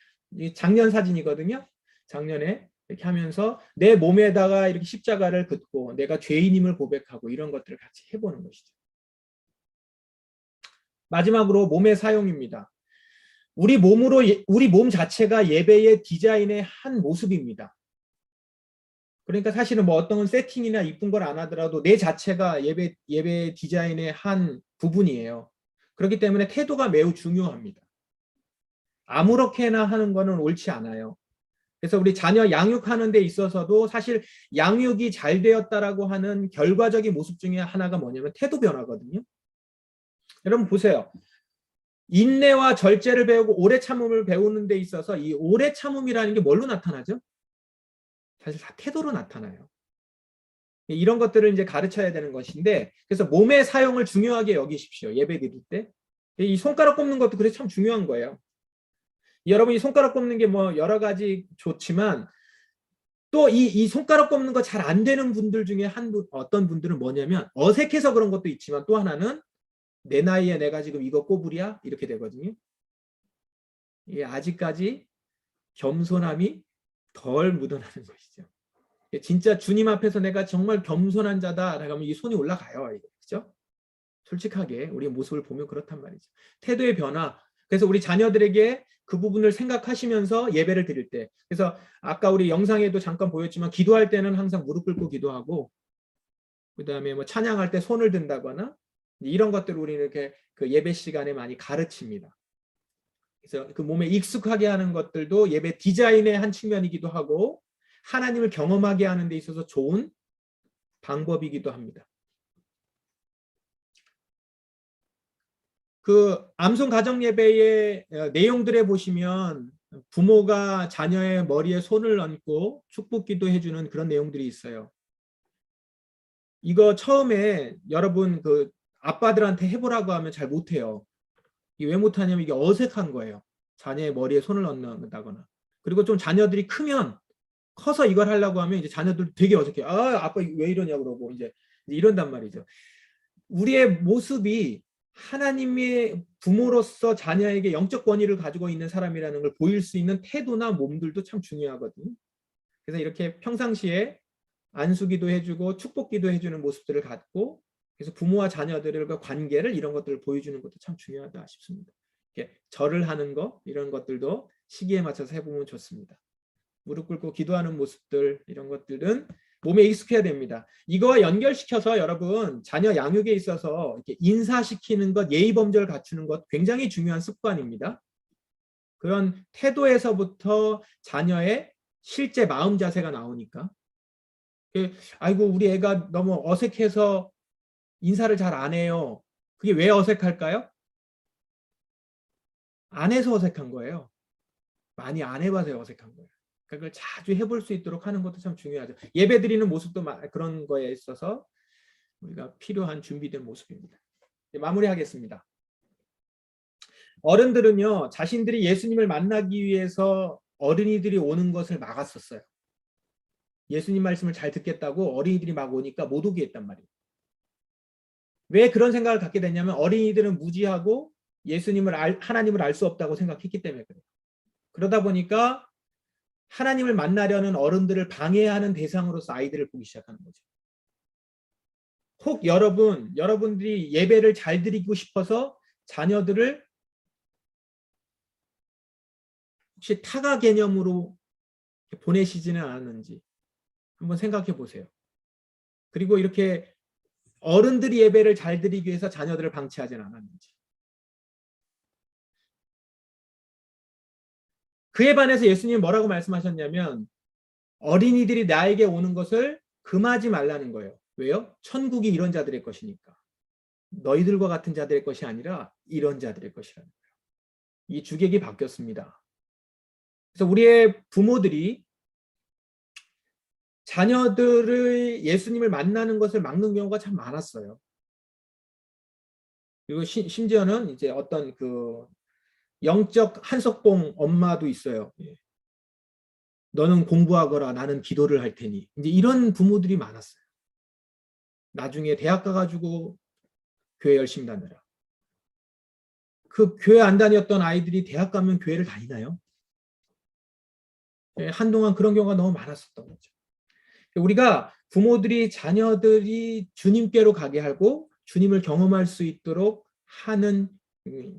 작년 사진이거든요. 작년에 이렇게 하면서 내 몸에다가 이렇게 십자가를 긋고 내가 죄인임을 고백하고, 이런 것들을 같이 해보는 것이죠. 마지막으로 몸의 사용입니다. 우리 몸 자체가 예배의 디자인의 한 모습입니다. 그러니까 사실은 뭐 어떤 세팅이나 이쁜 걸 안 하더라도 내 자체가 예배 디자인의 한 부분이에요. 그렇기 때문에 태도가 매우 중요합니다. 아무렇게나 하는 거는 옳지 않아요. 그래서 우리 자녀 양육하는 데 있어서도 사실 양육이 잘 되었다라고 하는 결과적인 모습 중에 하나가 뭐냐면 태도 변화거든요. 여러분 보세요. 인내와 절제를 배우고 오래 참음을 배우는 데 있어서 이 오래 참음이라는 게 뭘로 나타나죠? 사실 다 태도로 나타나요. 이런 것들을 이제 가르쳐야 되는 것인데, 그래서 몸의 사용을 중요하게 여기십시오. 예배 드릴 때. 이 손가락 꼽는 것도 그래서 참 중요한 거예요. 여러분, 이 손가락 꼽는 게 뭐 여러 가지 좋지만, 또 이 손가락 꼽는 거 잘 안 되는 분들 중에 어떤 분들은 뭐냐면, 어색해서 그런 것도 있지만, 또 하나는 내 나이에 내가 지금 이거 꼽으랴? 이렇게 되거든요. 이게 아직까지 겸손함이 덜 묻어나는 것이죠. 진짜 주님 앞에서 내가 정말 겸손한 자다라고 하면 이 손이 올라가요. 그렇죠? 솔직하게 우리 모습을 보면 그렇단 말이죠. 태도의 변화. 그래서 우리 자녀들에게 그 부분을 생각하시면서 예배를 드릴 때, 그래서 아까 우리 영상에도 잠깐 보였지만 기도할 때는 항상 무릎 꿇고 기도하고, 그 다음에 뭐 찬양할 때 손을 든다거나, 이런 것들을 우리는 이렇게 그 예배 시간에 많이 가르칩니다. 그래서 그 몸에 익숙하게 하는 것들도 예배 디자인의 한 측면이기도 하고, 하나님을 경험하게 하는 데 있어서 좋은 방법이기도 합니다. 그 암송 가정 예배의 내용들에 보시면 부모가 자녀의 머리에 손을 얹고 축복기도 해주는 그런 내용들이 있어요. 이거 처음에 여러분 그 아빠들한테 해보라고 하면 잘 못해요. 왜 못하냐면 이게 어색한 거예요. 자녀의 머리에 손을 얹는다거나. 그리고 좀 자녀들이 커서 이걸 하려고 하면 이제 자녀들 되게 어색해요. 아, 아빠 왜 이러냐고 그러고 이제 이런단 말이죠. 우리의 모습이 하나님의 부모로서 자녀에게 영적 권위를 가지고 있는 사람이라는 걸 보일 수 있는 태도나 몸들도 참 중요하거든요. 그래서 이렇게 평상시에 안수기도 해주고 축복기도 해주는 모습들을 갖고, 그래서 부모와 자녀들과 관계를, 이런 것들을 보여주는 것도 참 중요하다 싶습니다. 이렇게 절을 하는 거, 이런 것들도 시기에 맞춰서 해보면 좋습니다. 무릎 꿇고 기도하는 모습들, 이런 것들은 몸에 익숙해야 됩니다. 이거와 연결시켜서 여러분 자녀 양육에 있어서 이렇게 인사시키는 것, 예의 범절을 갖추는 것 굉장히 중요한 습관입니다. 그런 태도에서부터 자녀의 실제 마음 자세가 나오니까 아이고 우리 애가 너무 어색해서 인사를 잘 안 해요. 그게 왜 어색할까요? 안 해서 어색한 거예요. 많이 안 해봐서 어색한 거예요. 그러니까 그걸 자주 해볼 수 있도록 하는 것도 참 중요하죠. 예배 드리는 모습도 그런 거에 있어서 우리가 필요한 준비된 모습입니다. 이제 마무리하겠습니다. 어른들은요, 자신들이 예수님을 만나기 위해서 어린이들이 오는 것을 막았었어요. 예수님 말씀을 잘 듣겠다고 어린이들이 막 오니까 못 오게 했단 말이에요. 왜 그런 생각을 갖게 됐냐면 어린이들은 무지하고 하나님을 알 수 없다고 생각했기 때문에 그래요. 그러다 보니까 하나님을 만나려는 어른들을 방해하는 대상으로서 아이들을 보기 시작하는 거죠. 혹 여러분들이 예배를 잘 드리고 싶어서 자녀들을 혹시 타가 개념으로 보내시지는 않았는지 한번 생각해 보세요. 그리고 이렇게 어른들이 예배를 잘 드리기 위해서 자녀들을 방치하지는 않았는지. 그에 반해서 예수님이 뭐라고 말씀하셨냐면 어린이들이 나에게 오는 것을 금하지 말라는 거예요. 왜요? 천국이 이런 자들의 것이니까. 너희들과 같은 자들의 것이 아니라 이런 자들의 것이라는 거예요. 이 주객이 바뀌었습니다. 그래서 우리의 부모들이 자녀들의 예수님을 만나는 것을 막는 경우가 참 많았어요. 그리고 심지어는 이제 어떤 그 영적 한석봉 엄마도 있어요. 너는 공부하거라, 나는 기도를 할 테니. 이제 이런 부모들이 많았어요. 나중에 대학 가가지고 교회 열심히 다녀라. 그 교회 안 다녔던 아이들이 대학 가면 교회를 다니나요? 한동안 그런 경우가 너무 많았었던 거죠. 우리가 부모들이 자녀들이 주님께로 가게 하고 주님을 경험할 수 있도록 하는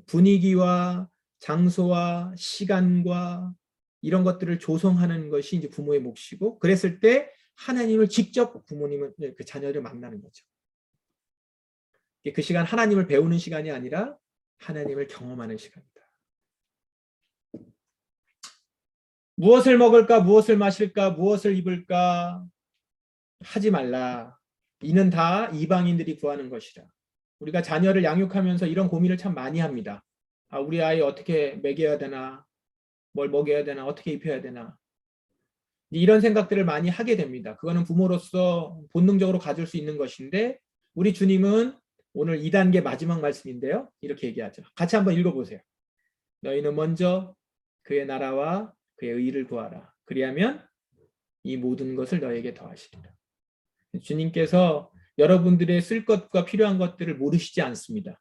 분위기와 장소와 시간과 이런 것들을 조성하는 것이 이제 부모의 몫이고, 그랬을 때 하나님을 직접 부모님은 그 자녀를 만나는 거죠. 그 시간 하나님을 배우는 시간이 아니라 하나님을 경험하는 시간이다. 무엇을 먹을까, 무엇을 마실까, 무엇을 입을까 하지 말라. 이는 다 이방인들이 구하는 것이라. 우리가 자녀를 양육하면서 이런 고민을 참 많이 합니다. 우리 아이 어떻게 먹여야 되나, 뭘 먹여야 되나, 어떻게 입혀야 되나. 이런 생각들을 많이 하게 됩니다. 그거는 부모로서 본능적으로 가질 수 있는 것인데, 우리 주님은 오늘 2단계 마지막 말씀인데요. 이렇게 얘기하죠. 같이 한번 읽어보세요. 너희는 먼저 그의 나라와 그의 의를 구하라. 그리하면 이 모든 것을 너에게 더하시리라. 주님께서 여러분들의 쓸 것과 필요한 것들을 모르시지 않습니다.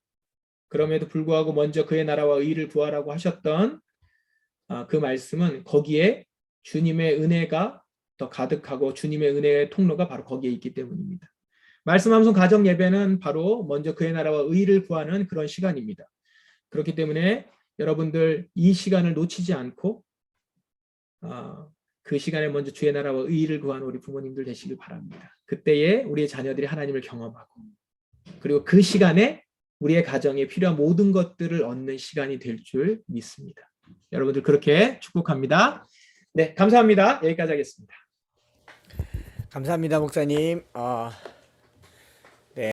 그럼에도 불구하고 먼저 그의 나라와 의를 구하라고 하셨던 그 말씀은 거기에 주님의 은혜가 더 가득하고 주님의 은혜의 통로가 바로 거기에 있기 때문입니다. 말씀함송 가정 예배는 바로 먼저 그의 나라와 의를 구하는 그런 시간입니다. 그렇기 때문에 여러분들 이 시간을 놓치지 않고 그 시간에 먼저 주의 나라와 의를 구하는 우리 부모님들 되시길 바랍니다. 그때에 우리의 자녀들이 하나님을 경험하고, 그리고 그 시간에 우리의 가정에 필요한 모든 것들을 얻는 시간이 될 줄 믿습니다. 여러분들 그렇게 축복합니다. 네, 감사합니다. 여기까지 하겠습니다. 감사합니다, 목사님.